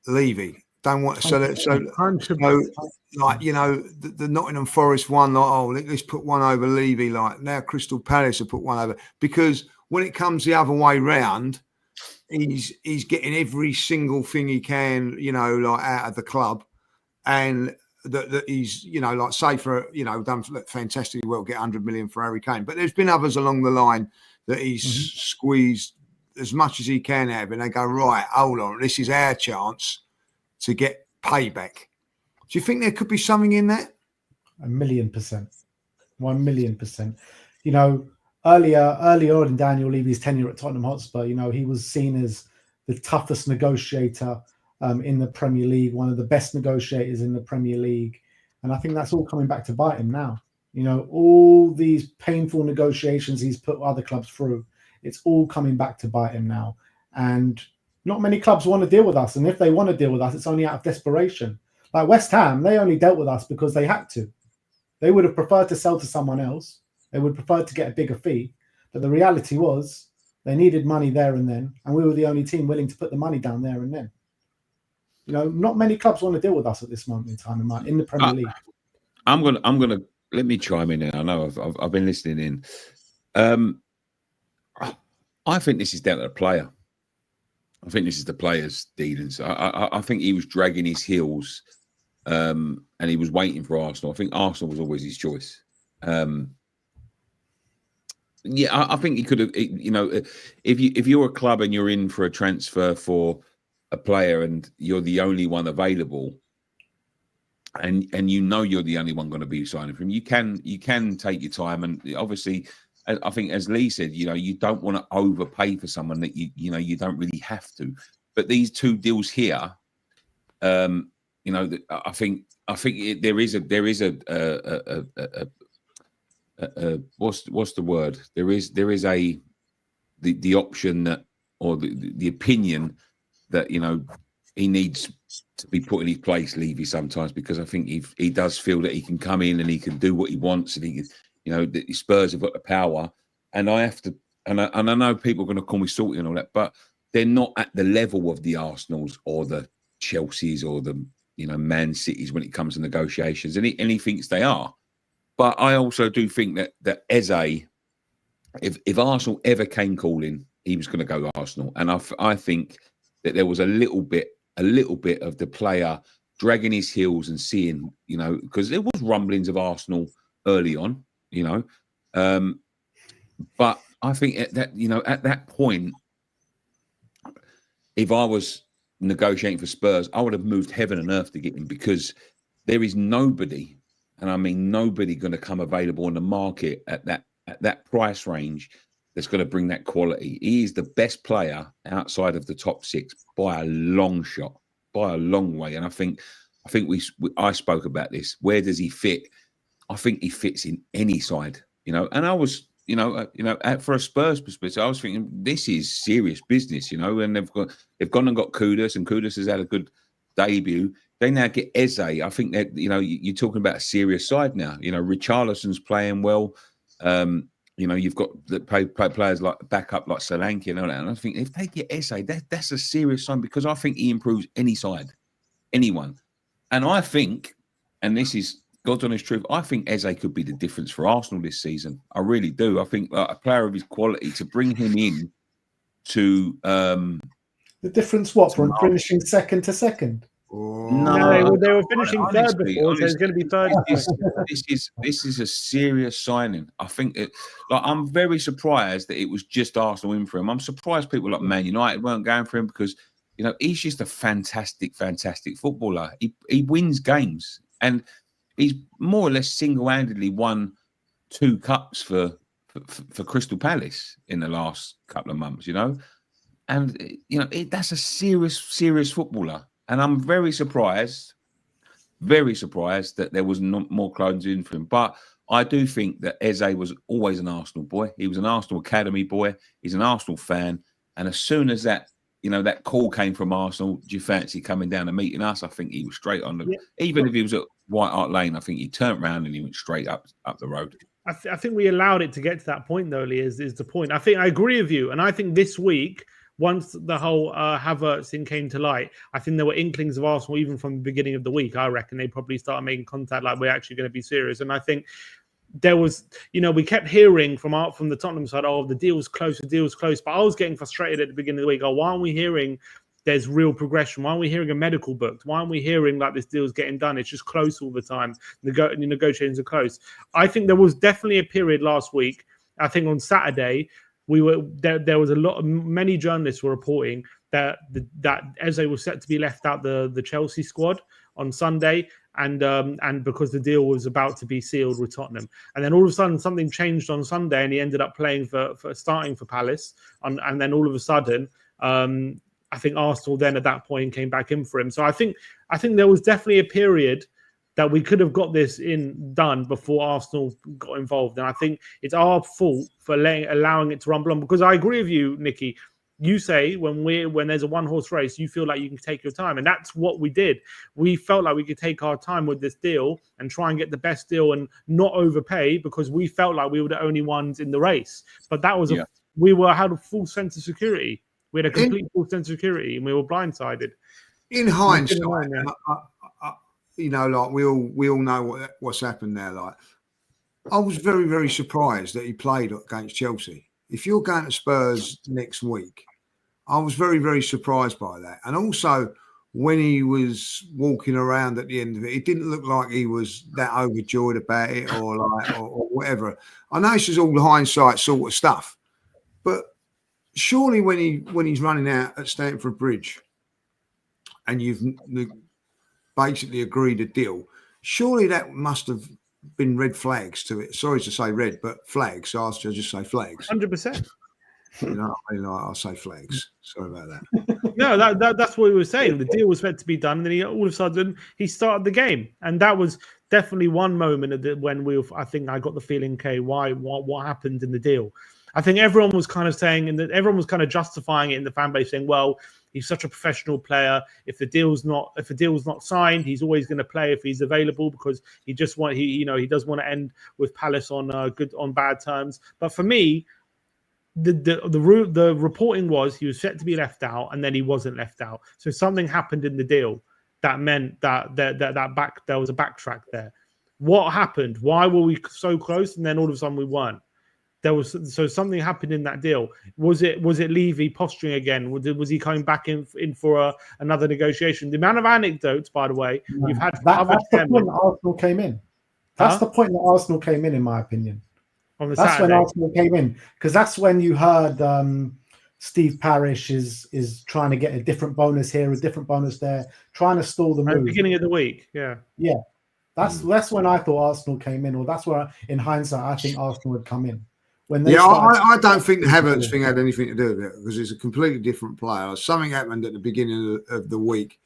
Levy, don't want so like, you know, the Nottingham Forest one, like, oh, let's put one over Levy, like now Crystal Palace have put one over, because when it comes the other way round, he's getting every single thing he can, you know, like out of the club, and that he's, you know, like, say for, you know, done fantastically well, get 100 million for Harry Kane, but there's been others along the line that he's squeezed as much as he can out of it, and they go, right, hold on, this is our chance to get payback. Do you think there could be something in that? 1,000,000%. 1,000,000%. You know, earlier on in Daniel Levy's tenure at Tottenham Hotspur, you know, he was seen as the toughest negotiator in the Premier League, one of the best negotiators in the Premier League. And I think that's all coming back to bite him now. You know, all these painful negotiations he's put other clubs through, it's all coming back to bite him now. And not many clubs want to deal with us. And if they want to deal with us, it's only out of desperation. Like West Ham, they only dealt with us because they had to. They would have preferred to sell to someone else. They would prefer to get a bigger fee. But the reality was they needed money there and then. And we were the only team willing to put the money down there and then. You know, not many clubs want to deal with us at this moment in time in the Premier League. I'm gonna let me chime in. I know I've been listening in. I think this is down to the player. I think this is the player's dealings. I think he was dragging his heels, and he was waiting for Arsenal. I think Arsenal was always his choice. Yeah, I think he could have. You know, if you're a club and you're in for a transfer for a player and you're the only one available, and you know you're the only one going to be signing for him, you can take your time. And obviously, I think, as Lee said, you know, you don't want to overpay for someone that you know you don't really have to. But these two deals here, you know, I think there is a what's the word? There is the option that, or the opinion that, you know, he needs to be put in his place, Levy, sometimes, because I think he does feel that he can come in and he can do what he wants, and he can, you know, the Spurs have got the power, and I have to, and I know people are going to call me salty and all that, but they're not at the level of the Arsenals or the Chelseas or the, you know, Man Cities when it comes to negotiations, and he thinks they are. But I also do think that Eze, if Arsenal ever came calling, he was going to go to Arsenal, and I think that there was a little bit of the player dragging his heels and seeing, you know, because there was rumblings of Arsenal early on, you know, but I think at that point, if I was negotiating for Spurs, I would have moved heaven and earth to get him, because there is nobody, and I mean nobody, going to come available on the market at that price range that's going to bring that quality. He is the best player outside of the top six by a long shot, by a long way. And I think I spoke about this. Where does he fit? I think he fits in any side, you know. And I was, for a Spurs perspective, I was thinking this is serious business, you know. And they've gone and got Kudus, and Kudus has had a good debut. They now get Eze. I think that, you know, you're talking about a serious side now. You know, Richarlison's playing well. You know, you've got the players like backup like Solanke and all that. And I think if they get Eze, that's a serious sign, because I think he improves any side, anyone. And I think, and this is God's honest truth, I think Eze could be the difference for Arsenal this season. I really do. I think a player of his quality, to bring him in to the difference what from finishing second to second? No, they were finishing third before, so it's going to be third. This is a serious signing. I think I'm very surprised that it was just Arsenal in for him. I'm surprised people like Man United weren't going for him, because he's just a fantastic footballer. He wins games, and he's more or less single-handedly won 2 cups for Crystal Palace in the last couple of months. And that's a serious footballer. And I'm very surprised that there was not more clones in for him. But I do think that Eze was always an Arsenal boy. He was an Arsenal academy boy. He's an Arsenal fan. And as soon as that call came from Arsenal, do you fancy coming down and meeting us? I think he was straight on even if he was at White Hart Lane, I think he turned around and he went straight up the road. I think we allowed it to get to that point, though, Lee, is the point. I think I agree with you. And I think this week, once the whole Havertz thing came to light, I think there were inklings of Arsenal even from the beginning of the week. I reckon they probably started making contact, like, we're actually going to be serious. And I think there was, we kept hearing from the Tottenham side, the deal's close. But I was getting frustrated at the beginning of the week. Why aren't we hearing there's real progression? Why aren't we hearing a medical booked? Why aren't we hearing like this deal's getting done? It's just close all the time. The negotiations are close. I think there was definitely a period last week. I think on Saturday, there was many journalists were reporting that Eze was set to be left out the Chelsea squad on Sunday, and because the deal was about to be sealed with Tottenham, and then all of a sudden something changed on Sunday, and he ended up playing for starting for Palace, and then all of a sudden, I think Arsenal then at that point came back in for him. So I think there was definitely a period that we could have got this done before Arsenal got involved. And I think it's our fault for allowing it to rumble on. Because I agree with you, Nicky. You say when there's a one-horse race, you feel like you can take your time. And that's what we did. We felt like we could take our time with this deal and try and get the best deal and not overpay, because we felt like we were the only ones in the race. But that was we had a full sense of security. We had a complete full sense of security, and we were blindsided. In hindsight, like we all know what's happened there. Like, I was very, very surprised that he played against Chelsea. If you're going to Spurs next week, I was very, very surprised by that. And also, when he was walking around at the end of it, it didn't look like he was that overjoyed about it or whatever. I know this is all hindsight sort of stuff, but surely when he's running out at Stamford Bridge and you've basically agreed a deal, surely that must have been red flags to it. Sorry to say red, but flags. So I'll just say flags. 100%. I'll say flags. Sorry about that. No, that's what we were saying. The deal was meant to be done, and then all of a sudden he started the game, and that was definitely one moment when I think I got the feeling, okay, what happened in the deal? I think everyone was kind of saying, and everyone was kind of justifying it in the fan base, saying, well, he's such a professional player. If the deal's not signed, he's always going to play if he's available, because he does want to end with Palace on bad terms. But for me, the reporting was he was set to be left out, and then he wasn't left out. So something happened in the deal that meant that there was a backtrack there. What happened? Why were we so close, and then all of a sudden we weren't? So something happened in that deal. Was it Levy posturing again? Was he coming back in for another negotiation? The amount of anecdotes, by the way, you've had. That's the point that Arsenal came in. That's the point that Arsenal came in my opinion. That's Saturday. When Arsenal came in, because that's when you heard Steve Parish is trying to get a different bonus here, a different bonus there, trying to stall the move. At the beginning of the week, yeah. That's when I thought Arsenal came in, or that's where, in hindsight, I think Arsenal would come in. I don't think the Havertz thing had anything to do with it, because it's a completely different player. Something happened at the beginning of the week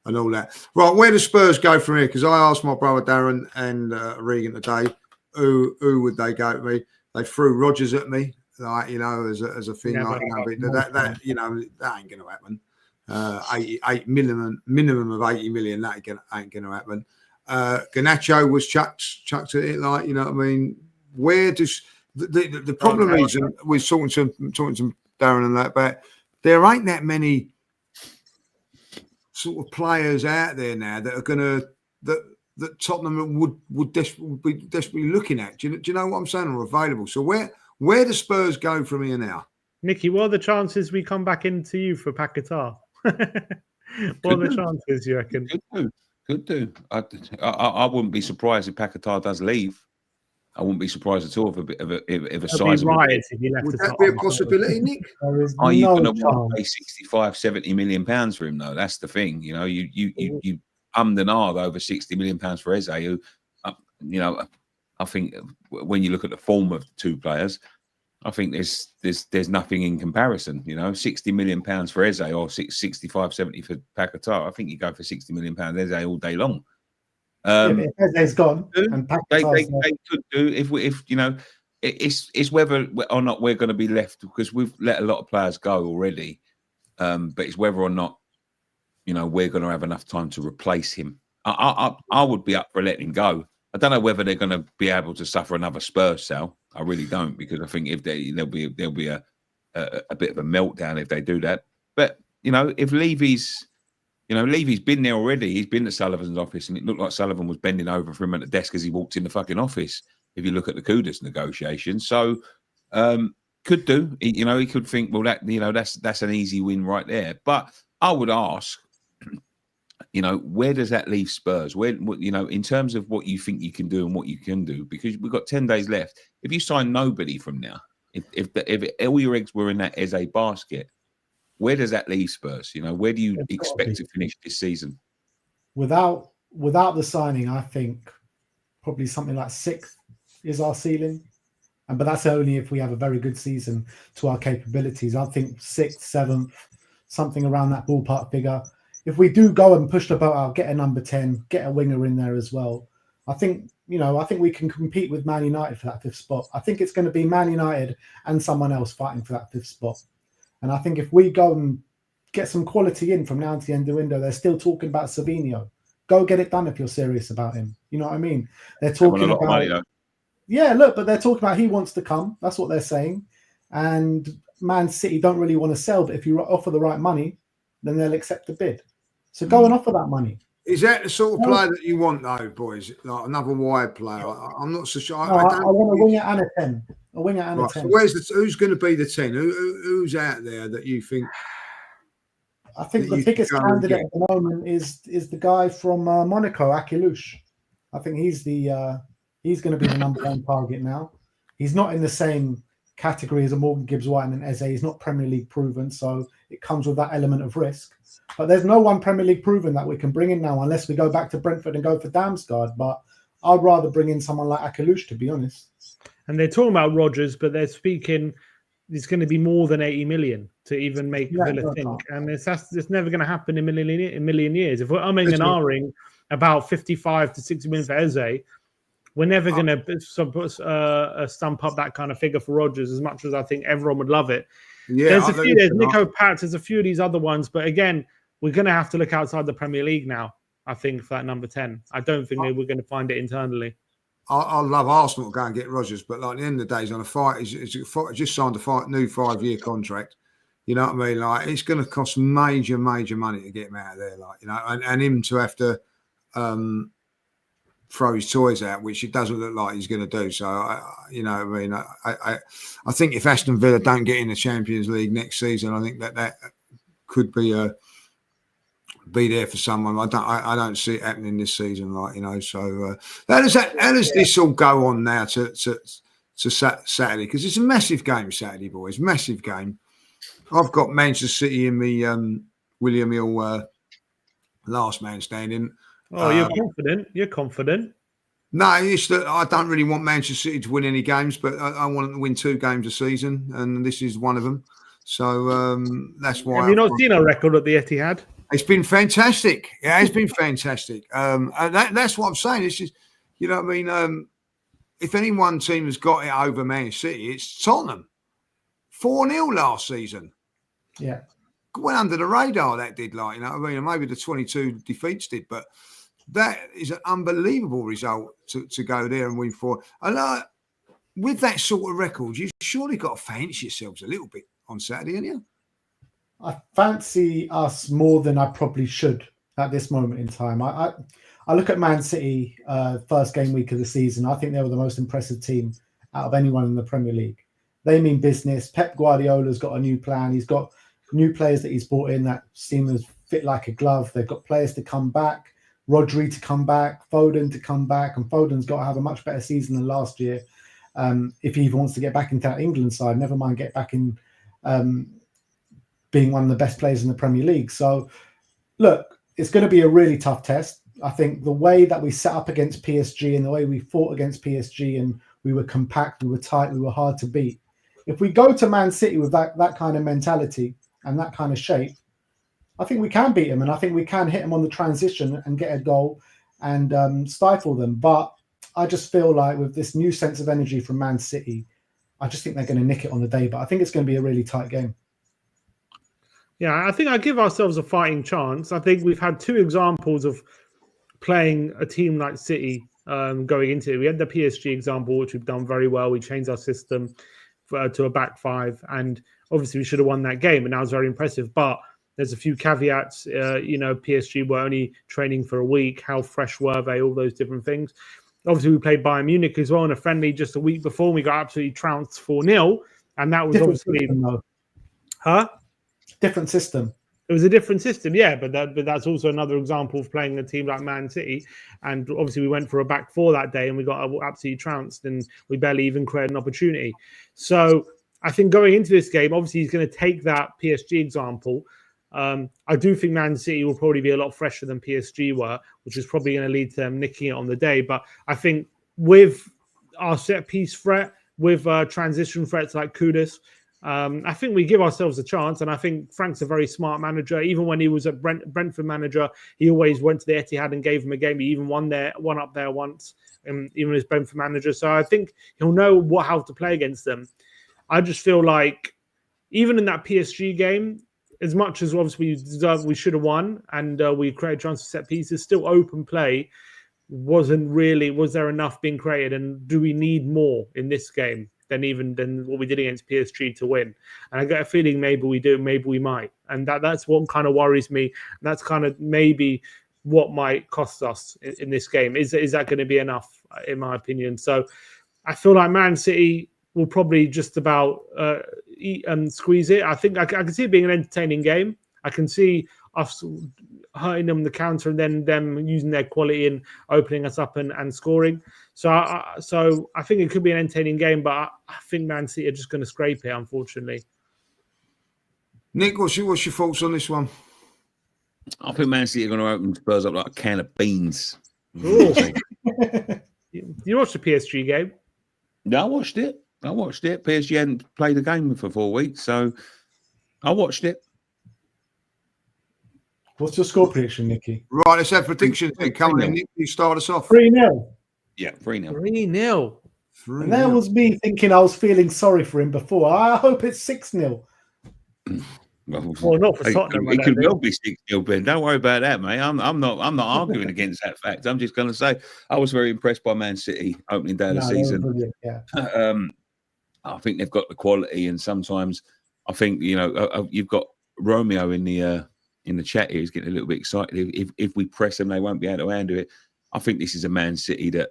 and all that. Right, where do Spurs go from here? Because I asked my brother Darren and Regan today, who would they go to me? They threw Rodgers at me, like, as a thing. That ain't going to happen. Minimum of 80 million. That ain't going to happen. Garnacho was chucked at it, like, you know what I mean? Where does The problem is, we're talking to Darren and that, about there ain't that many sort of players out there now that are going to that Tottenham would be desperately looking at. Do you know what I'm saying? Or available. So where do Spurs go from here now? Nicky, what are the chances we come back into you for Paquetá? What are the chances, you reckon? Could do. I wouldn't be surprised if Paquetá does leave. I wouldn't be surprised at all if a sizable. Would that be a possibility, Nick? Are you going to want to pay 65, 70 million pounds for him? though? That's the thing. You know, you and ah'd over 60 million pounds for Eze, who, you know, I think when you look at the form of the two players, I think there's nothing in comparison. You know, 60 million pounds for Eze or 65, 70 for Paquetá. I think you go for 60 million pounds Eze all day long. If Eze's gone, and they could do if you know, it's whether or not we're going to be left, because we've let a lot of players go already, but it's whether or not, you know, we're going to have enough time to replace him. I would be up for letting him go. I don't know whether they're going to be able to suffer another Spurs sell. I really don't, because I think if there'll be a bit of a meltdown if they do that. But you know, if Levy's been there already. He's been to Sullivan's office, and it looked like Sullivan was bending over for him at the desk as he walked in the fucking office. If you look at the Kudus negotiations, so could do. You know, he could think, well, that's an easy win right there. But I would ask, you know, where does that leave Spurs? Where, you know, in terms of what you think you can do and what you can do, because we've got 10 days left. If you sign nobody from now, if all your eggs were in that Eze basket, where does that leave Spurs? You know, where do you expect to finish this season? Without the signing, I think probably something like 6th is our ceiling. But that's only if we have a very good season to our capabilities. I think 6th, 7th, something around that ballpark figure. If we do go and push the boat out, get a number 10, get a winger in there as well, I think we can compete with Man United for that 5th spot. I think it's going to be Man United and someone else fighting for that 5th spot. And I think if we go and get some quality in from now to the end of the window, they're still talking about Savinho. Go get it done if you're serious about him. You know what I mean? They're talking about money, but they're talking about he wants to come. That's what they're saying. And Man City don't really want to sell, but if you offer the right money, then they'll accept the bid. So go and offer that money. Is that the sort of player that you want, though, boys? Like another wide player? I'm not so sure. No, I want a winger and a 10. A winger and a 10. So who's going to be the 10? Who's out there that you think? I think the biggest candidate at the moment is the guy from Monaco, Akilush. I think he's going to be the number 1 target now. He's not in the same category as a Morgan Gibbs-White and an Eze. He's not Premier League proven, so it comes with that element of risk. But there's no one Premier League proven that we can bring in now, unless we go back to Brentford and go for Damsgaard. But I'd rather bring in someone like Akilush, to be honest. And they're talking about Rodgers, but they're speaking it's going to be more than 80 million to even make Villa think. And it's never going to happen in a million years. If we're umming and ahhing about 55 to 60 million for Eze, we're never going to stump up that kind of figure for Rodgers, as much as I think everyone would love it. Yeah, there's Nico Pat, there's a few of these other ones, but again, we're going to have to look outside the Premier League now, I think, for that number 10. I don't think we're going to find it internally. I love Arsenal to go and get Rodgers, but like at the end of the day, he's on a fight. He's just signed a new 5-year contract. You know what I mean? Like, it's going to cost major money to get him out of there. Like, you know, and him to have to throw his toys out, which it doesn't look like he's going to do. So, you know what I mean? I think if Aston Villa don't get in the Champions League next season, I think that could be there for someone. I don't see it happening this season, like, you know. So how does this all go on now to Saturday? Because it's a massive game Saturday, boys. Massive game. I've got Manchester City in the William Hill last man standing. Oh, you're confident. You're confident. No, it's that I don't really want Manchester City to win any games, but I want them to win 2 games a season, and this is one of them. So that's why. Have you not seen our record at the Etihad? It's been fantastic. Yeah, it's been fantastic. And that's what I'm saying. It's just, you know what I mean? If any one team has got it over Man City, it's Tottenham. 4-0 last season. Yeah. Went under the radar, that did, like, you know what I mean? Maybe the 22 defeats did, but that is an unbelievable result to go there and win 4. And with that sort of record, you've surely got to fancy yourselves a little bit on Saturday, haven't you? I fancy us more than I probably should at this moment in time. I look at Man City first game week of the season. I think they were the most impressive team out of anyone in the Premier League. They mean business. Pep Guardiola's got a new plan. He's got new players that he's brought in that seem to fit like a glove. They've got players to come back, Rodri to come back, Foden to come back, and Foden's got to have a much better season than last year if he even wants to get back into that England side. Never mind get back in being one of the best players in the Premier League. So, look, it's going to be a really tough test. I think the way that we set up against PSG and the way we fought against PSG, and we were compact, we were tight, we were hard to beat. If we go to Man City with that kind of mentality and that kind of shape, I think we can beat them, and I think we can hit them on the transition and get a goal and stifle them. But I just feel like with this new sense of energy from Man City, I just think they're going to nick it on the day. But I think it's going to be a really tight game. Yeah, I think I give ourselves a fighting chance. I think we've had two examples of playing a team like City going into it. We had the PSG example, which we've done very well. We changed our system to a back five, and obviously we should have won that game, and that was very impressive. But there's a few caveats. PSG were only training for a week. How fresh were they? All those different things. Obviously, we played Bayern Munich as well in a friendly just a week before, and we got absolutely trounced 4-0. And that was obviously... Different system. It was a different system, yeah, but that's also another example of playing a team like Man City. And obviously, we went for a back four that day, and we got absolutely trounced, and we barely even created an opportunity. So I think going into this game, obviously, he's going to take that PSG example. I do think Man City will probably be a lot fresher than PSG were, which is probably going to lead to them nicking it on the day. But I think with our set piece threat, with transition threats like Kudus, I think we give ourselves a chance, and I think Frank's a very smart manager. Even when he was a Brentford manager, he always went to the Etihad and gave him a game. He even won up there once, even as Brentford manager. So I think he'll know how to play against them. I just feel like even in that PSG game, as much as obviously we should have won, and we created chances to set pieces, still open play was there enough being created, and do we need more in this game than what we did against PSG to win? And I get a feeling maybe we do, maybe we might. And that's what kind of worries me. And that's kind of maybe what might cost us in this game. Is that going to be enough, in my opinion? So I feel like Man City will probably just about eat and squeeze it. I think I can see it being an entertaining game. I can see us hurting them the counter and then them using their quality and opening us up and scoring. So I think it could be an entertaining game, but I think Man City are just going to scrape it, unfortunately. Nick, what's your thoughts on this one? I think Man City are going to open Spurs up like a can of beans. You watched the PSG game? No, I watched it. PSG hadn't played a game for 4 weeks, so I watched it. What's your score prediction, Nicky? Right, let's have predictions then. Come on, Nick, you start us off. 3-0. Yeah, 3-0. 3-0. And that was me thinking I was feeling sorry for him before. I hope it's 6-0. Well, not for Tottenham. It could well be 6-0, Ben. Don't worry about that, mate. I'm not arguing against that fact. I'm just going to say I was very impressed by Man City opening day of the season. Yeah. I think they've got the quality, and sometimes I think you've got Romeo in the chat here. He's getting a little bit excited. If we press them, they won't be able to handle it. I think this is a Man City that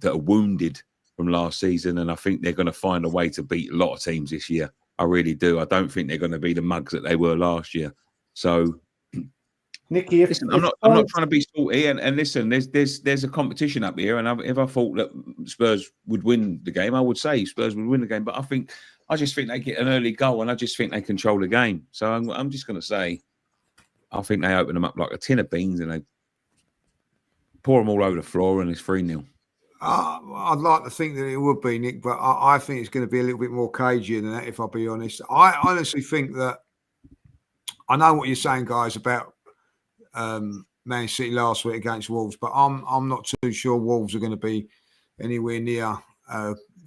are wounded from last season, and I think they're going to find a way to beat a lot of teams this year. I really do. I don't think they're going to be the mugs that they were last year. So, Nicky, I'm not trying to be salty. And listen, there's a competition up here, and if I thought that Spurs would win the game, I would say Spurs would win the game. But I just think they get an early goal, and I just think they control the game. So I'm just going to say, I think they open them up like a tin of beans, and they pour them all over the floor, and it's 3-0. I'd like to think that it would be, Nick, but I think it's going to be a little bit more cagey than that, if I'll be honest. I honestly think that I know what you're saying, guys, about Man City last week against Wolves, but I'm not too sure Wolves are going to be anywhere near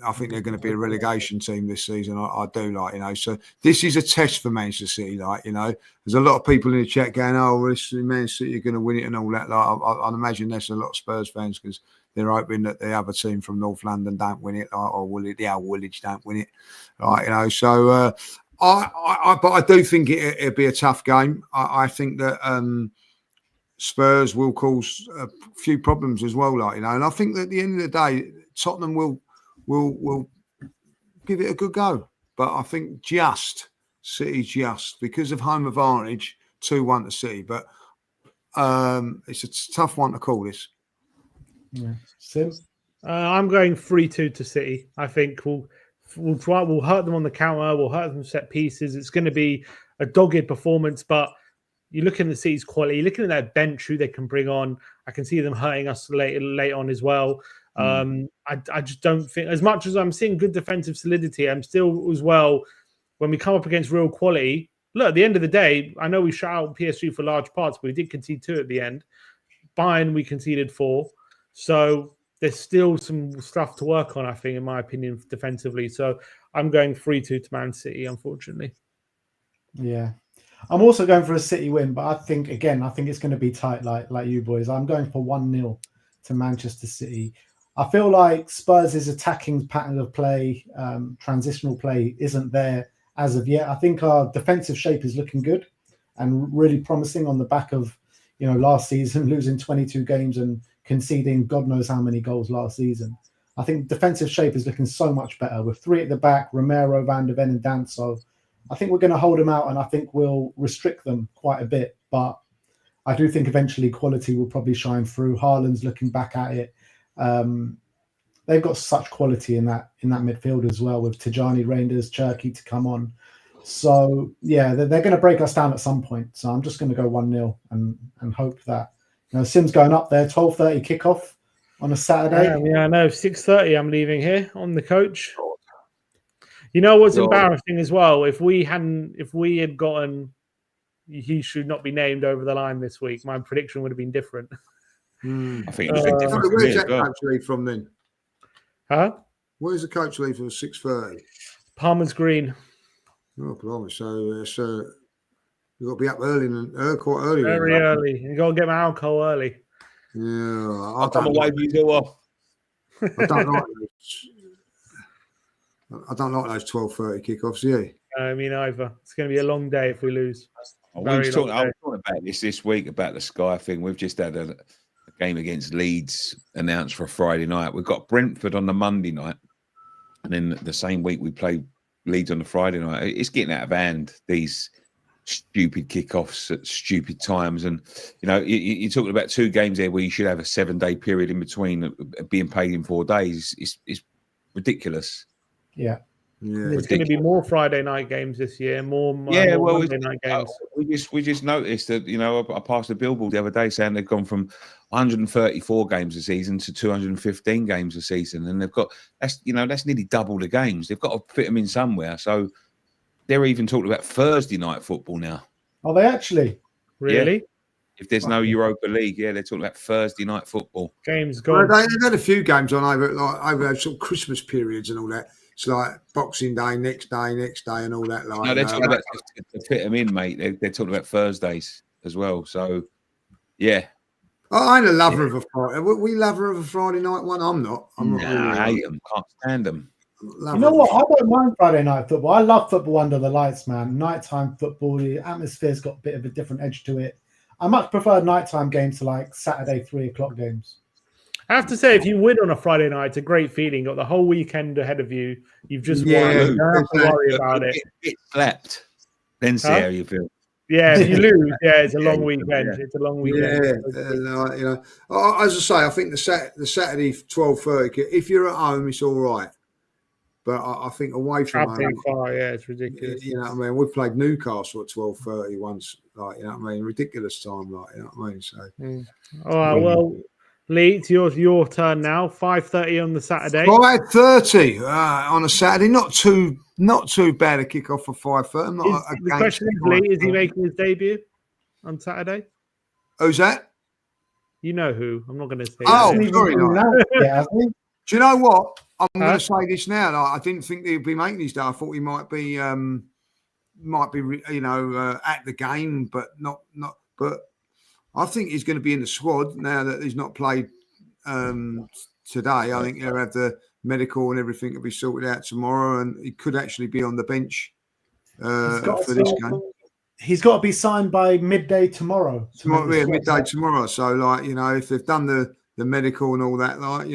I think they're going to be a relegation team this season. I do, like, you know. So this is a test for Manchester City, like, you know. There's a lot of people in the chat going, "Oh, this Man City are going to win it" and all that. Like, I'd imagine there's a lot of Spurs fans because they're hoping that the other team from North London don't win it, like, or the old Woolwich don't win it, like, you know. So but I do think it'll be a tough game. I think that Spurs will cause a few problems as well, like, you know. And I think that at the end of the day, Tottenham will give it a good go. But I think City just because of home advantage, 2-1 to City. But it's a tough one to call this. Yeah. Sim? I'm going 3-2 to City. I think we'll hurt them on the counter. We'll hurt them set pieces. It's going to be a dogged performance, but you're looking at the City's quality. You're looking at their bench, who they can bring on. I can see them hurting us late on as well. I just don't think, as much as I'm seeing good defensive solidity, I'm still as well, when we come up against real quality, look, at the end of the day, I know we shut out PSG for large parts, but we did concede 2 at the end. Bayern, we conceded 4. So there's still some stuff to work on, I think, in my opinion, defensively. So I'm going 3-2 to Man City, unfortunately. Yeah. I'm also going for a City win, but I think it's going to be tight, like you boys. I'm going for 1-0 to Manchester City. I feel like Spurs' attacking pattern of play, transitional play, isn't there as of yet. I think our defensive shape is looking good and really promising on the back of, you know, last season, losing 22 games and conceding God knows how many goals last season. I think defensive shape is looking so much better with 3 at the back, Romero, Van de Ven and Danso. I think we're going to hold them out and I think we'll restrict them quite a bit. But I do think eventually quality will probably shine through. Haaland's looking back at it. They've got such quality in that midfield as well, with Tijani, Reinders, Cherki to come on. So yeah, they're going to break us down at some point. So I'm just going to go 1-0 and hope that, you know, Sim's going up there. 12:30 kickoff on a Saturday. Yeah, I know. 6:30. I'm leaving here on the coach. You know what's embarrassing as well? If we had gotten, he should not be named over the line this week, my prediction would have been different. I think it would have been different. Where's that coach leave from then? Huh? Where's the coach leave from 6:30? Palmer's Green. Oh, blimey. So you've got to be up early and quite early. Very early. You got to get my alcohol early. Yeah. I'll come away with you. I don't like those 12:30 kickoffs, yeah. Me neither. It's going to be a long day if we lose. I was talking about this week, about the Sky thing. We've just had a game against Leeds announced for a Friday night. We've got Brentford on the Monday night. And then the same week we play Leeds on the Friday night. It's getting out of hand, these stupid kickoffs at stupid times. And, you know, you're talking about 2 games there where you should have a 7-day period in between being paid in 4 days. It's ridiculous. Yeah. There's going to be more Friday night games this year, more Monday night games. We just noticed that, you know, I passed a billboard the other day saying they've gone from 134 games a season to 215 games a season, and that's nearly double the games. They've got to fit them in somewhere. So they're even talking about Thursday night football now. Are they actually? Really? Yeah. If there's no Europa League, they're talking about Thursday night football. Games gone. Well, they've had a few games on over sort of Christmas periods and all that. It's like Boxing Day, next day, and all that. No, they're talking about to fit them in, mate. They're talking about Thursdays as well. So, yeah. I ain't a lover of a Friday. We lover of a Friday night one. I'm not. I hate them. Can't stand them. You know what? I don't mind Friday night football. I love football under the lights, man. Nighttime football, the atmosphere's got a bit of a different edge to it. I much prefer nighttime games to like Saturday 3:00 games. I have to say, if you win on a Friday night, it's a great feeling. You've got the whole weekend ahead of you. You've just won. You don't have to worry about it. Get slapped, then see how you feel. Yeah, if you lose, it's a long weekend. Yeah. It's a long weekend. Yeah, you know, as I say, I think the Saturday 12:30. If you're at home, it's all right. But I think away from home, far, it's ridiculous. You know what I mean? We've played Newcastle at 12:30 once, like, you know what I mean? Ridiculous time, like, you know what I mean? So, all right, well, Lee, it's your turn now. 5:30 on the Saturday. 5:30 on a Saturday. Not too bad a kick off for 5:30. The question is, Lee, is he making his debut on Saturday? Who's that? You know who? I'm not going to say. Oh, sorry, Yeah, Do you know what? I'm going to say this now. Like, I didn't think he'd be making his day. I thought he might be, at the game, but not. But I think he's going to be in the squad now that he's not played today. I think he'll have the medical and everything will be sorted out tomorrow, and he could actually be on the bench for this game. He's got to be signed by midday tomorrow. Midday tomorrow. So, like, if they've done the medical and all that, like,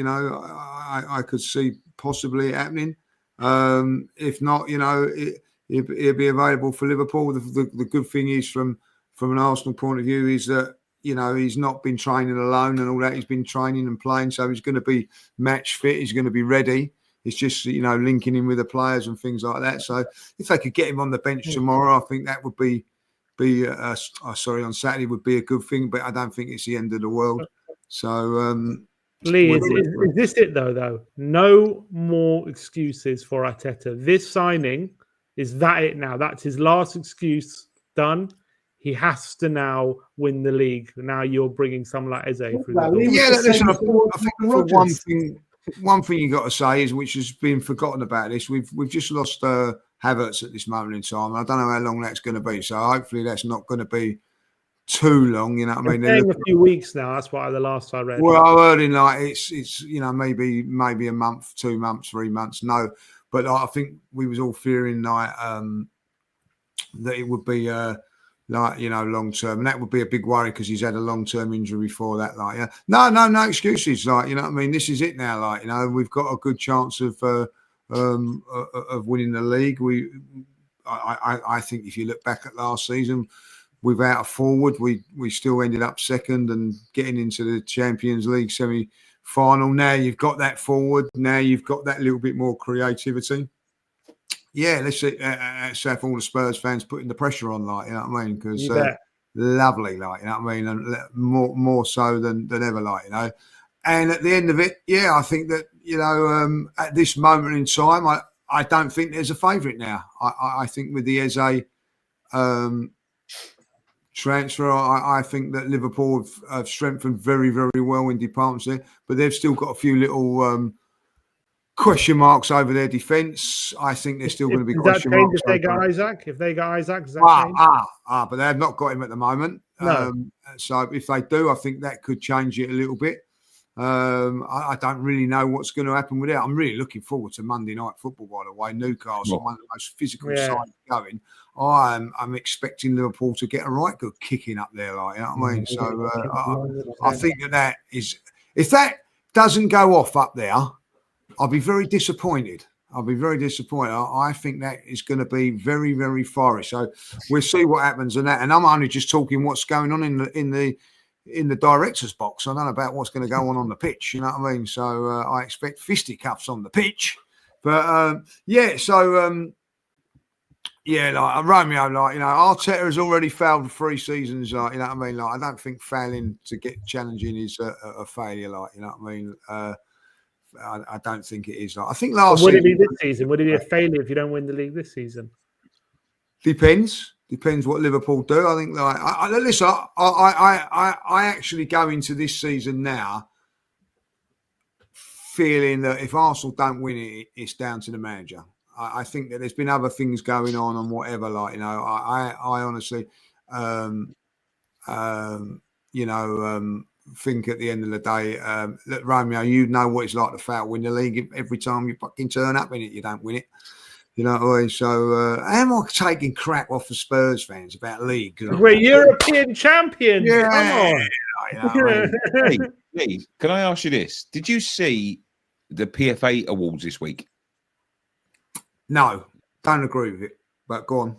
I could see possibly it happening. If not, he'll be available for Liverpool. The good thing is, from an Arsenal point of view, is that he's not been training alone and all that. He's been training and playing, so he's going to be match fit. He's going to be ready. It's just linking in with the players and things like that. So if they could get him on the bench tomorrow, I think that would be on Saturday would be a good thing. But I don't think it's the end of the world. So Lee, is this it though? No more excuses for Arteta. This signing is that it now. That's his last excuse done. He has to now win the league. Now you're bringing someone like Eze through the door. Yeah, listen, I think for one thing you got to say is, which has been forgotten about this, we've just lost Havertz at this moment in time. I don't know how long that's going to be. So hopefully that's not going to be too long. You know what I mean? They're a few weeks now. That's what the last I read. Well, I heard in like it's maybe a month, 2 months, 3 months. No, but I think we was all fearing like that it would be long term, and that would be a big worry because he's had a long term injury before that. Like, no excuses. Like, what I mean, this is it now. Like, we've got a good chance of winning the league. I think if you look back at last season, without a forward, we still ended up second and getting into the Champions League semi-final. Now you've got that forward. Now you've got that little bit more creativity. Yeah, let's have all the Spurs fans putting the pressure on, like, what I mean? Because lovely, like, what I mean? And more so than ever, like, And at the end of it, I think that, at this moment in time, I don't think there's a favourite now. I think with the Eze transfer, I think that Liverpool have strengthened very, very well in departments there, but they've still got a few little question marks over their defence. I think they're still going to be question marks. If they got Isaac? If they got Isaac, does that change? But they have not got him at the moment. No. So if they do, I think that could change it a little bit. I don't really know what's going to happen with it. I'm really looking forward to Monday night football, by the way. Newcastle, one of the most physical sides going. I'm expecting Liverpool to get a right good kicking up there, like, what I mean? So I think that is, if that doesn't go off up there, I'll be very disappointed. I think that is going to be very, very fiery. So we'll see what happens in that. And I'm only just talking what's going on in the director's box. I don't know about what's going to go on the pitch. You know what I mean? So I expect fisticuffs on the pitch. But like Romeo, like, Arteta has already failed 3 seasons. Like, you know what I mean? Like, I don't think failing to get challenging is a failure. Like, you know what I mean? I don't think it is. Like, I think last season. Would it be this season? Would it be a failure if you don't win the league this season? Depends what Liverpool do. I think, like, I actually go into this season now feeling that if Arsenal don't win it, it's down to the manager. I think that there's been other things going on and whatever. Like, I honestly, think at the end of the day, that Romeo, you know what it's like to fail win the league. Every time you fucking turn up in it, you don't win it. You know what I mean? So, am I taking crap off the Spurs fans about league? We're European champions. Yeah. Come on. Lee, can I ask you this? Did you see the PFA awards this week? No, don't agree with it. But go on.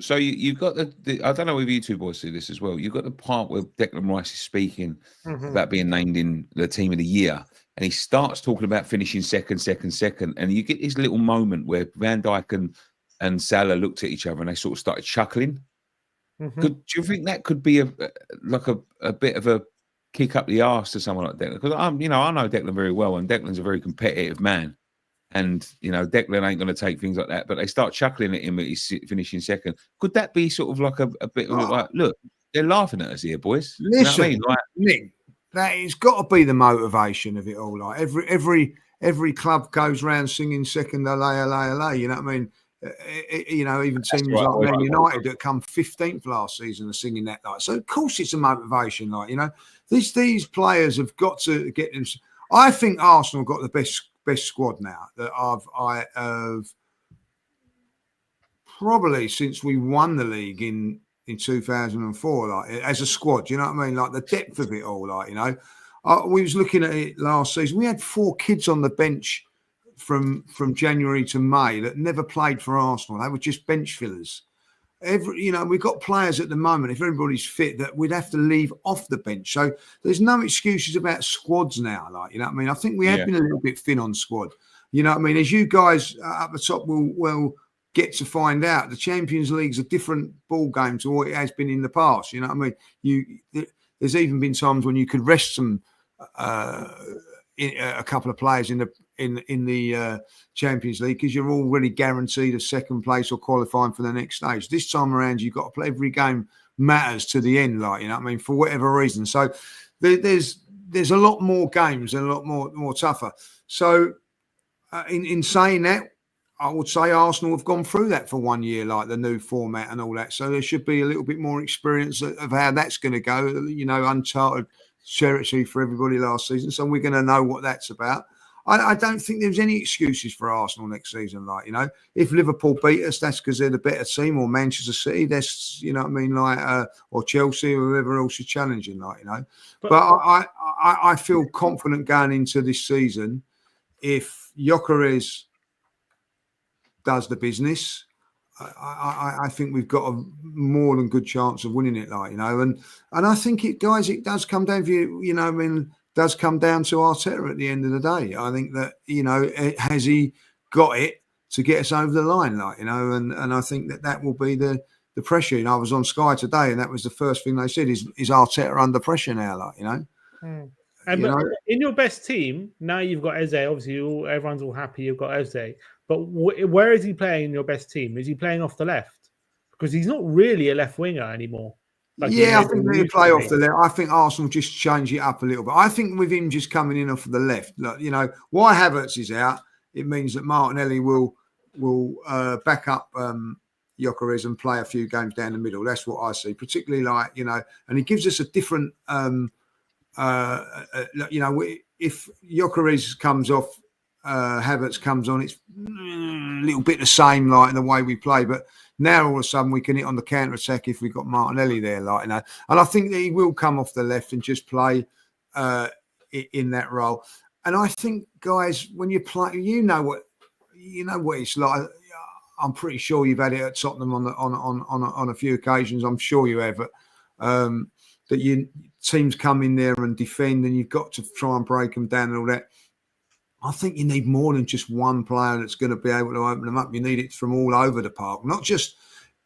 So you've got the I don't know if you two boys see this as well. You've got the part where Declan Rice is speaking about being named in the team of the year, and he starts talking about finishing second, and you get this little moment where Van Dijk and Salah looked at each other and they sort of started chuckling. Do you think that could be a bit of a kick up the arse to someone like Declan? Because I know Declan very well, and Declan's a very competitive man. And, Declan ain't going to take things like that. But they start chuckling at him at he's finishing second. Could that be sort of like a bit of like, look, they're laughing at us here, boys. Listen, Nick, that has got to be the motivation of it all. Like every every club goes round singing second LA. You know what I mean? You know, even teams like Man United that come 15th last season are singing that. Like, so of course it's a motivation. Like, you know, these players have got to get them. I think Arsenal got the best squad now that I have probably since we won the league in 2004. Like, as a squad, you know what I mean? Like the depth of it all. Like, you know, we was looking at it last season. We had 4 kids on the bench from January to May that never played for Arsenal. They were just bench fillers. You know, we've got players at the moment, if everybody's fit, that we'd have to leave off the bench. So there's no excuses about squads now. Like, you know what I mean? I think we have been a little bit thin on squad. You know what I mean? As you guys up the top will get to find out, the Champions League's a different ball game to what it has been in the past. You know what I mean? There's even been times when you could rest some a couple of players in the Champions League because you're already guaranteed a second place or qualifying for the next stage. This time around, you've got to play every game matters to the end, like, you know what I mean, for whatever reason. So there's a lot more games and a lot more tougher. So in saying that, I would say Arsenal have gone through that for 1 year, like the new format and all that. So there should be a little bit more experience of how that's going to go. You know, uncharted territory for everybody last season. So we're going to know what that's about. I don't think there's any excuses for Arsenal next season. Like, you know, if Liverpool beat us, that's because they're the better team, or Manchester City, that's, you know what I mean, like, or Chelsea, or whoever else is challenging, like, you know. But I feel confident going into this season. If Gyökeres does the business, I think we've got a more than good chance of winning it, like, you know. And I think it does come down for you know, I mean, does come down to Arteta at the end of the day. I think that, you know, has he got it to get us over the line, like, you know, and I think that will be the pressure. You know, I was on Sky today, and that was the first thing they said is Arteta under pressure now, like, you know. And in your best team, now you've got Eze, obviously everyone's all happy you've got Eze, but where is he playing in your best team? Is he playing off the left? Because he's not really a left winger anymore. Like, I think they play off the left. I think Arsenal just change it up a little bit. I think with him just coming in off of the left, look, you know, why Havertz is out, it means that Martinelli will back up Gyökeres and play a few games down the middle. That's what I see, particularly, like, you know, and he gives us a different, you know, if Gyökeres comes off, Havertz comes on, it's a little bit the same, like, in the way we play, but now all of a sudden we can hit on the counter attack if we've got Martinelli there, like, you know. And I think that he will come off the left and just play in that role. And I think, guys, when you play, you know what it's like. I'm pretty sure you've had it at Tottenham on a few occasions. I'm sure you have. That teams come in there and defend, and you've got to try and break them down and all that. I think you need more than just one player that's going to be able to open them up. You need it from all over the park, not just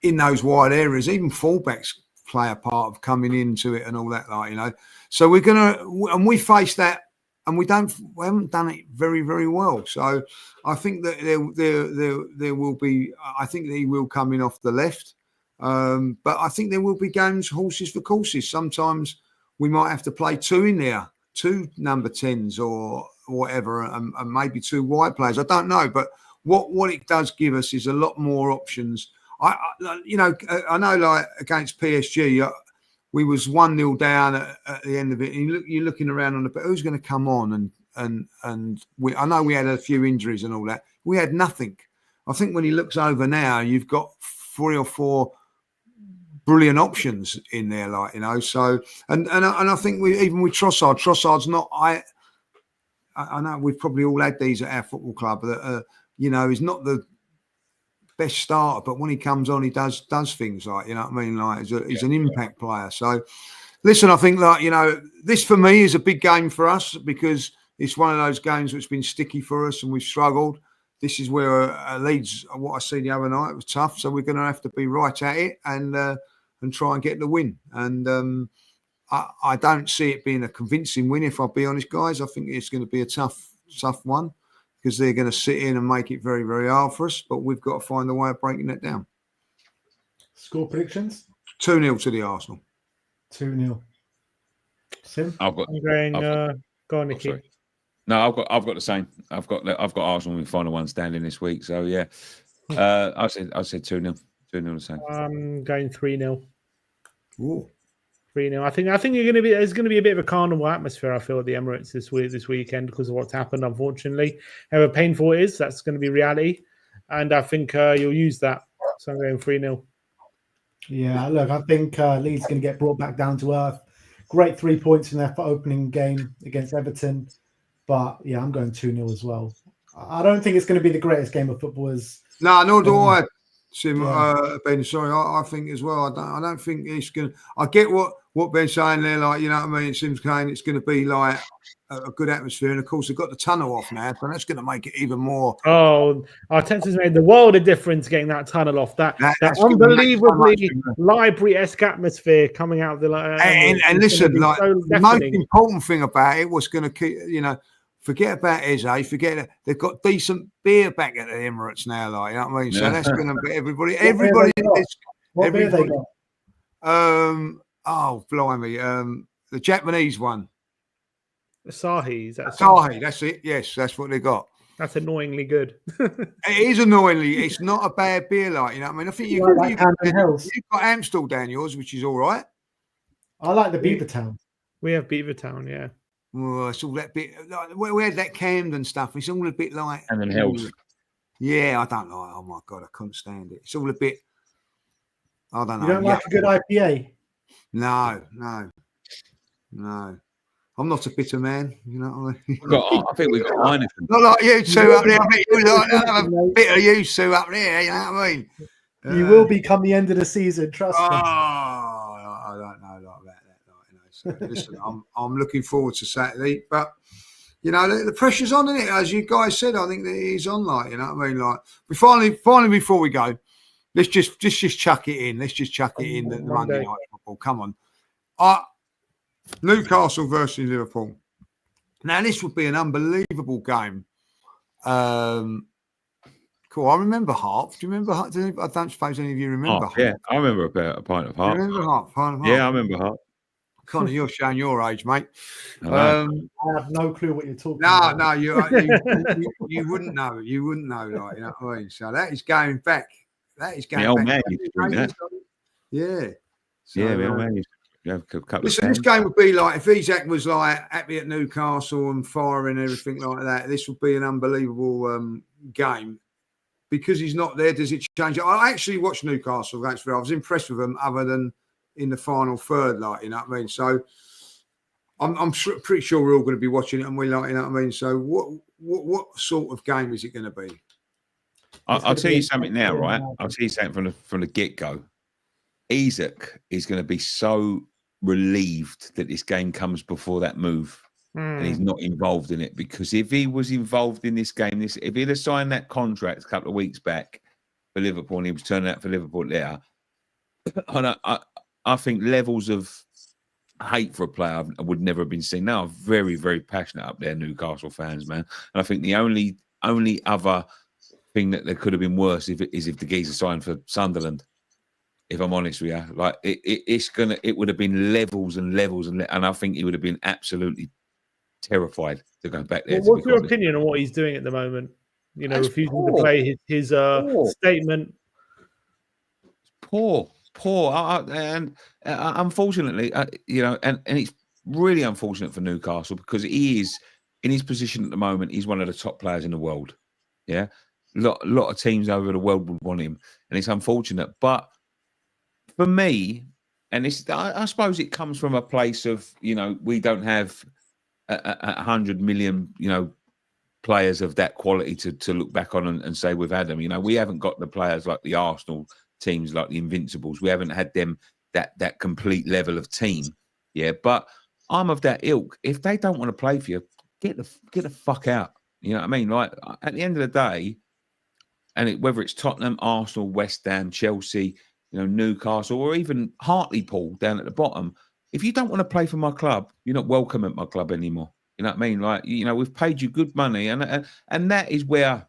in those wide areas. Even fullbacks play a part of coming into it and all that, like, you know. So we're going to, and we face that, and we haven't done it very, very well. So I think that there will be, I think that he will come in off the left. But I think there will be games, horses for courses. Sometimes we might have to play 2 in there, 2 number 10s or whatever, and maybe 2 wide players. I don't know, but what it does give us is a lot more options. I know, like against PSG, we was 1-0 down at the end of it. And you're looking around on the, but who's going to come on? And I know we had a few injuries and all that. We had nothing. I think when he looks over now, you've got 3 or 4 brilliant options in there, like, you know. So and I think even with Trossard's not. I know we've probably all had these at our football club that you know, he's not the best starter, but when he comes on, he does things, like, you know what I mean, like he's an impact player. So listen, I think, like, you know, this for me is a big game for us because it's one of those games which has been sticky for us and we've struggled. This is where Leeds, what I see the other night, was tough. So we're going to have to be right at it and try and get the win. And I don't see it being a convincing win, if I'll be honest, guys. I think it's going to be a tough one because they're going to sit in and make it very, very hard for us. But we've got to find a way of breaking that down. Score predictions? 2-0 to the Arsenal. 2-0. Sim? I'm going, go on, Nicky. No, I've got the same. I've got Arsenal in final one standing this week. So yeah, I said 2-0. 2-0 the same. I'm going 3-0. Ooh. 3-0. I think there's going to be a bit of a carnival atmosphere. I feel at the Emirates this weekend because of what's happened. Unfortunately, however painful it is, that's going to be reality, and I think you'll use that. So I'm going 3-0. Yeah, look, I think Leeds going to get brought back down to earth. Great 3 points in their opening game against Everton, but yeah, I'm going 2-0 as well. I don't think it's going to be the greatest game of football. No, nor do I. Ben, sorry, I think as well. I don't think it's going to. I get what Ben's saying there, like, you know what I mean. It seems Kane, it's going to be like a good atmosphere, and of course they've got the tunnel off now, so that's going to make it even more. Oh, Arteta's made the world of difference getting that tunnel off. That unbelievably library-esque atmosphere coming out of the. And listen, like the most important thing about it was going to keep, forget about Eze, forget it. They've got decent beer back at the Emirates now, like, you know what I mean. So that's going to be everybody. What beer they got? Oh blimey, the Japanese one. Asahi. Asahi, that's it. Yes, that's what they got. That's annoyingly good. It is annoyingly. It's not a bad beer, like, you know what I mean. I think you've got Amstel down yours, which is all right. I like the Beavertown. We have Beavertown, yeah. Well, it's all that bit. Like, we had that Camden stuff. It's all a bit like. And then Hells. Yeah, I don't like. Oh my god, I couldn't stand it. It's all a bit. I don't know. You don't like a good IPA? No. I'm not a bitter man, you know what I mean? I think we've got Heineken. Not like you two up there. I bet you like a bit of you two up there, you know what I mean? You will be come the end of the season, trust me. I don't know like that. So listen, I'm looking forward to Saturday, but the pressure's on, isn't it? As you guys said, I think that it is on, like, you know what I mean? Like, we finally before we go, let's just chuck it in. Let's just chuck it in the Monday night football. Come on. Newcastle versus Liverpool. Now, this would be an unbelievable game. Cool. I remember Hart. Do you remember Hart? I don't suppose any of you remember Hart. Yeah, I remember a pint of Hart. You remember Hart? Yeah, I remember Hart. Connor, you're showing your age, mate. I have no clue what you're talking about. No, you wouldn't know. You wouldn't know, like, you know what I mean? So that is going back. That is going back. Old man used to drink that. Yeah. So, yeah, the old man used to have a couple listen, this game would be like, if Isak was like happy at Newcastle and firing and everything like that, this would be an unbelievable game. Because he's not there, does it change it? I actually watched Newcastle against Villa. I was impressed with them, other than in the final third, like, you know what I mean? So I'm pretty sure we're all going to be watching it, and we, like, you know what I mean? So what sort of game is it going to be? I'll tell you something now, right? I'll tell you something from the get-go. Isak is going to be so relieved that this game comes before that move. And he's not involved in it, because if he was involved in this game, if he'd have signed that contract a couple of weeks back for Liverpool and he was turning out for Liverpool there, I think levels of hate for a player would never have been seen. Now, very, very passionate up there, Newcastle fans, man. And I think the only other thing that there could have been worse if the geezer signed for Sunderland. If I'm honest with you, like it would have been levels and levels, and I think he would have been absolutely terrified to go back there. What's your opinion on what he's doing at the moment? Refusing to play his statement. Poor. And unfortunately, and it's really unfortunate for Newcastle, because he is in his position at the moment. He's one of the top players in the world. Yeah, lot of teams over the world would want him, and it's unfortunate. But for me, and I suppose it comes from a place of, we don't have 100 million, players of that quality to look back on and say we've had them. We haven't got the players like the Arsenal teams, like the Invincibles. We haven't had them that complete level of team. Yeah, but I'm of that ilk. If they don't want to play for you, get the fuck out. You know what I mean? Like, at the end of the day, and whether it's Tottenham, Arsenal, West Ham, Chelsea, Newcastle, or even Hartlepool down at the bottom, if you don't want to play for my club, you're not welcome at my club anymore. You know what I mean? Like, we've paid you good money, and that is where,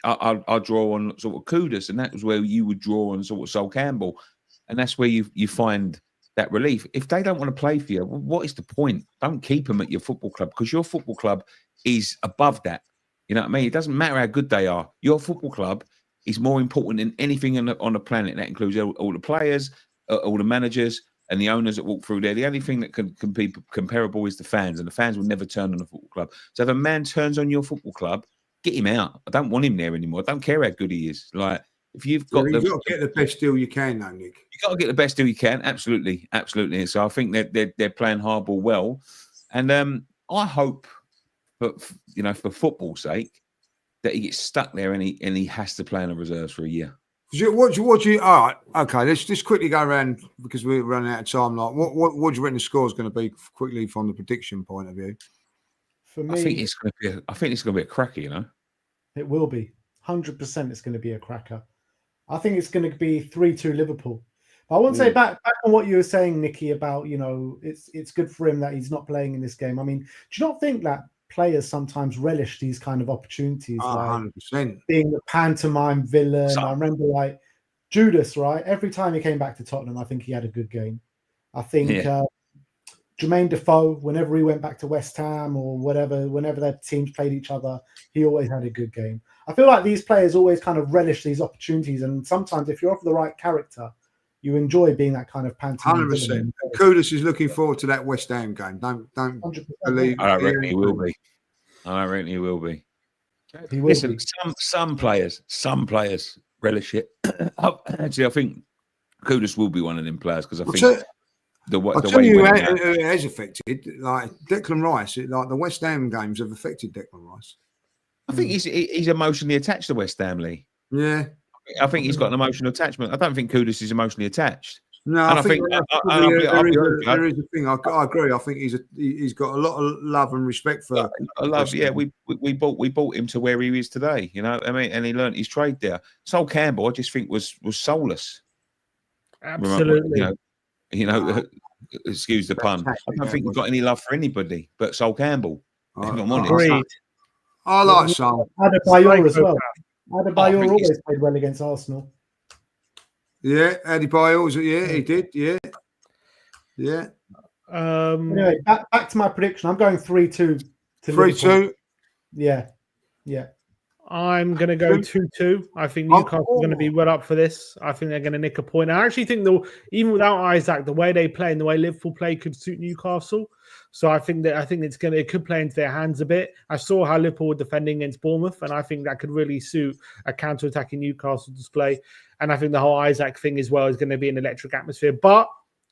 I'll draw on sort of Kudus, and that was where you would draw on sort of Sol Campbell, and that's where you find that relief. If they don't want to play for you, what is the point? Don't keep them at your football club, because your football club is above that. You know what I mean? It doesn't matter how good they are. Your football club is more important than anything on the planet. That includes all the players, all the managers, and the owners that walk through there. The only thing that can be comparable is the fans, and the fans will never turn on the football club. So if a man turns on your football club, get him out. I don't want him there anymore. I don't care how good he is. Like, if you've got you've got to get the best deal you can, though, Nick. You've got to get the best deal you can. Absolutely, absolutely. And so I think that they're playing hardball well, and I hope, for football's sake, that he gets stuck there and he has to play in the reserves for a year. What do you? All right, okay. Let's just quickly go around because we're running out of time. Like, what do you reckon the score is going to be quickly from the prediction point of view? For me, I think it's going to be a cracker. You know, it will be 100%. It's going to be a cracker. I think it's going to be 3-2 Liverpool. But I want to say back on what you were saying, Nicky, about it's good for him that he's not playing in this game. I mean, do you not think that players sometimes relish these kind of opportunities, like 100%. being the pantomime villain? I remember like Judas, right? Every time he came back to Tottenham, I think he had a good game. I think Jermaine Defoe, whenever he went back to West Ham or whatever, whenever their teams played each other, he always had a good game. I feel like these players always kind of relish these opportunities, and sometimes if you're of the right character, you enjoy being that kind of pantomime. 100%. Kudus is looking forward to that West Ham game. Don't 100%. Believe. I don't reckon he will be. He will Listen, be. some players relish it. Actually, I think Kudus will be one of them players, because I think the way it has affected, like Declan Rice. Like the West Ham games have affected Declan Rice. I think he's emotionally attached to West Ham, Lee. Yeah. I think he's got an emotional attachment. I don't think Kudus is emotionally attached. No, and I think there is a thing. I agree. I think he's got a lot of love and respect for. I love. Yeah, we bought him to where he is today. You know, I mean, and he learned his trade there. Sol Campbell, I just think was soulless. Absolutely. Excuse the pun. I don't think we've got any love for anybody but Sol Campbell. Agreed. I like Sol. Adebayor as well. Adebayor always played well against Arsenal. Yeah, Adebayor, he did. Yeah. Anyway, back to my prediction. I'm going 3-2. 3-2. Yeah. I'm going to go 2-2. I think Newcastle are going to be well up for this. I think they're going to nick a point. I actually think, even without Isaac, the way they play and the way Liverpool play could suit Newcastle. So I think it could play into their hands a bit. I saw how Liverpool were defending against Bournemouth, and I think that could really suit a counter-attacking Newcastle display. And I think the whole Isaac thing as well is going to be an electric atmosphere. But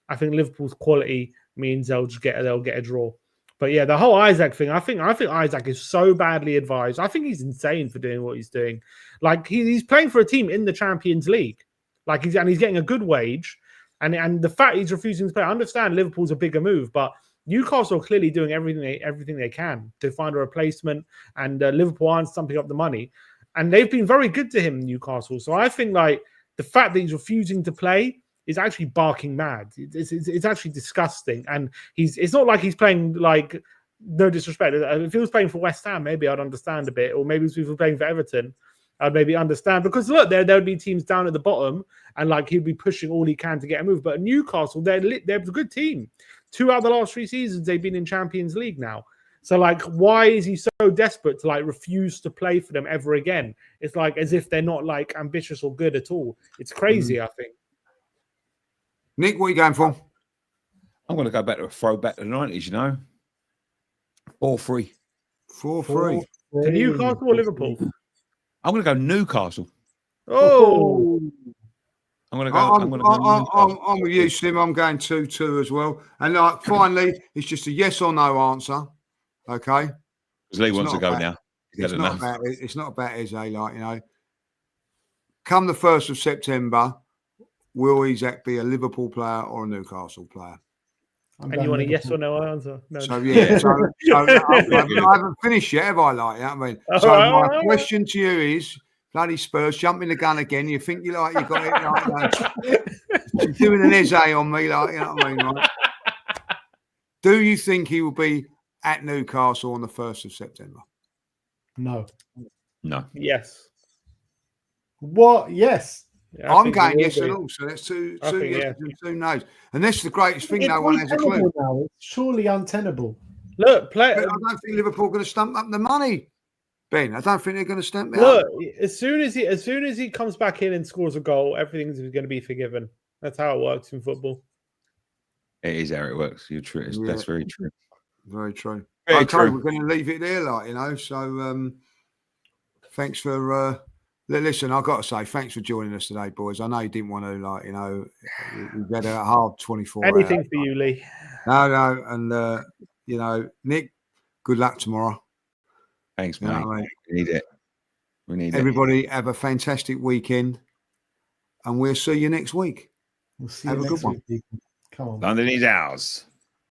I think Liverpool's quality means they'll get a draw. But yeah, the whole Isaac thing, I think Isaac is so badly advised. I think he's insane for doing what he's doing. Like he's playing for a team in the Champions League. Like he's getting a good wage. And the fact he's refusing to play, I understand Liverpool's a bigger move, but Newcastle are clearly doing everything they can to find a replacement, and Liverpool aren't stumping up the money. And they've been very good to him, Newcastle. So I think like the fact that he's refusing to play is actually barking mad. It's actually disgusting. And it's not like he's playing, like, no disrespect. If he was playing for West Ham, maybe I'd understand a bit. Or maybe if he was playing for Everton, I'd maybe understand. Because look, there would be teams down at the bottom, and like he'd be pushing all he can to get a move. But Newcastle, they're a good team. 2 out of the last 3 seasons, they've been in Champions League now. So, like, why is he so desperate to, like, refuse to play for them ever again? It's like as if they're not, like, ambitious or good at all. It's crazy, I think. Nick, what are you going for? I'm going to go back to a throwback to the 90s, 4-3. 4-3. To Newcastle or Liverpool? I'm going to go Newcastle. Oh! I'm going to go. I'm with you, Slim. I'm going 2-2 as well. And like, finally, it's just a yes or no answer. Okay. Because Lee wants to go now. It's not about Eze, come the 1st of September, will Isaac be a Liverpool player or a Newcastle player? And you want a yes or no answer? No. So yeah, I haven't finished yet, have I? My question to you is: bloody Spurs, jumping the gun again. You think you got it? You're doing an Eze on me, like, you know what I mean? Right? Do you think he will be at Newcastle on the 1st of September? No. No. Yes. What? Yes. Yeah, I I'm think going it yes will and be. all. So that's two I think, yeses and 2 no's. And that's the greatest thing. It's No one has a clue. untenable now. It's surely untenable. Look, But I don't think Liverpool are going to stump up the money, Ben. I don't think they're going to stump it look. up. As soon as he comes back in and scores a goal, everything's going to be forgiven. That's how it works in football. It is how it works. You're true. That's very true. Very true. Very Okay, true. we're going to leave it there, like, you know. So thanks for listen. I've got to say thanks for joining us today, boys. I know you didn't want to, like, you know, we've had a hard 24 hours. Anything for you, Lee. No, and you know, Nick, good luck tomorrow. Thanks, You mate. know what I mean? We need it. We need Everybody have a fantastic weekend, and we'll see you next week. We'll see Have you a next good one. week, people. Come on. London is ours.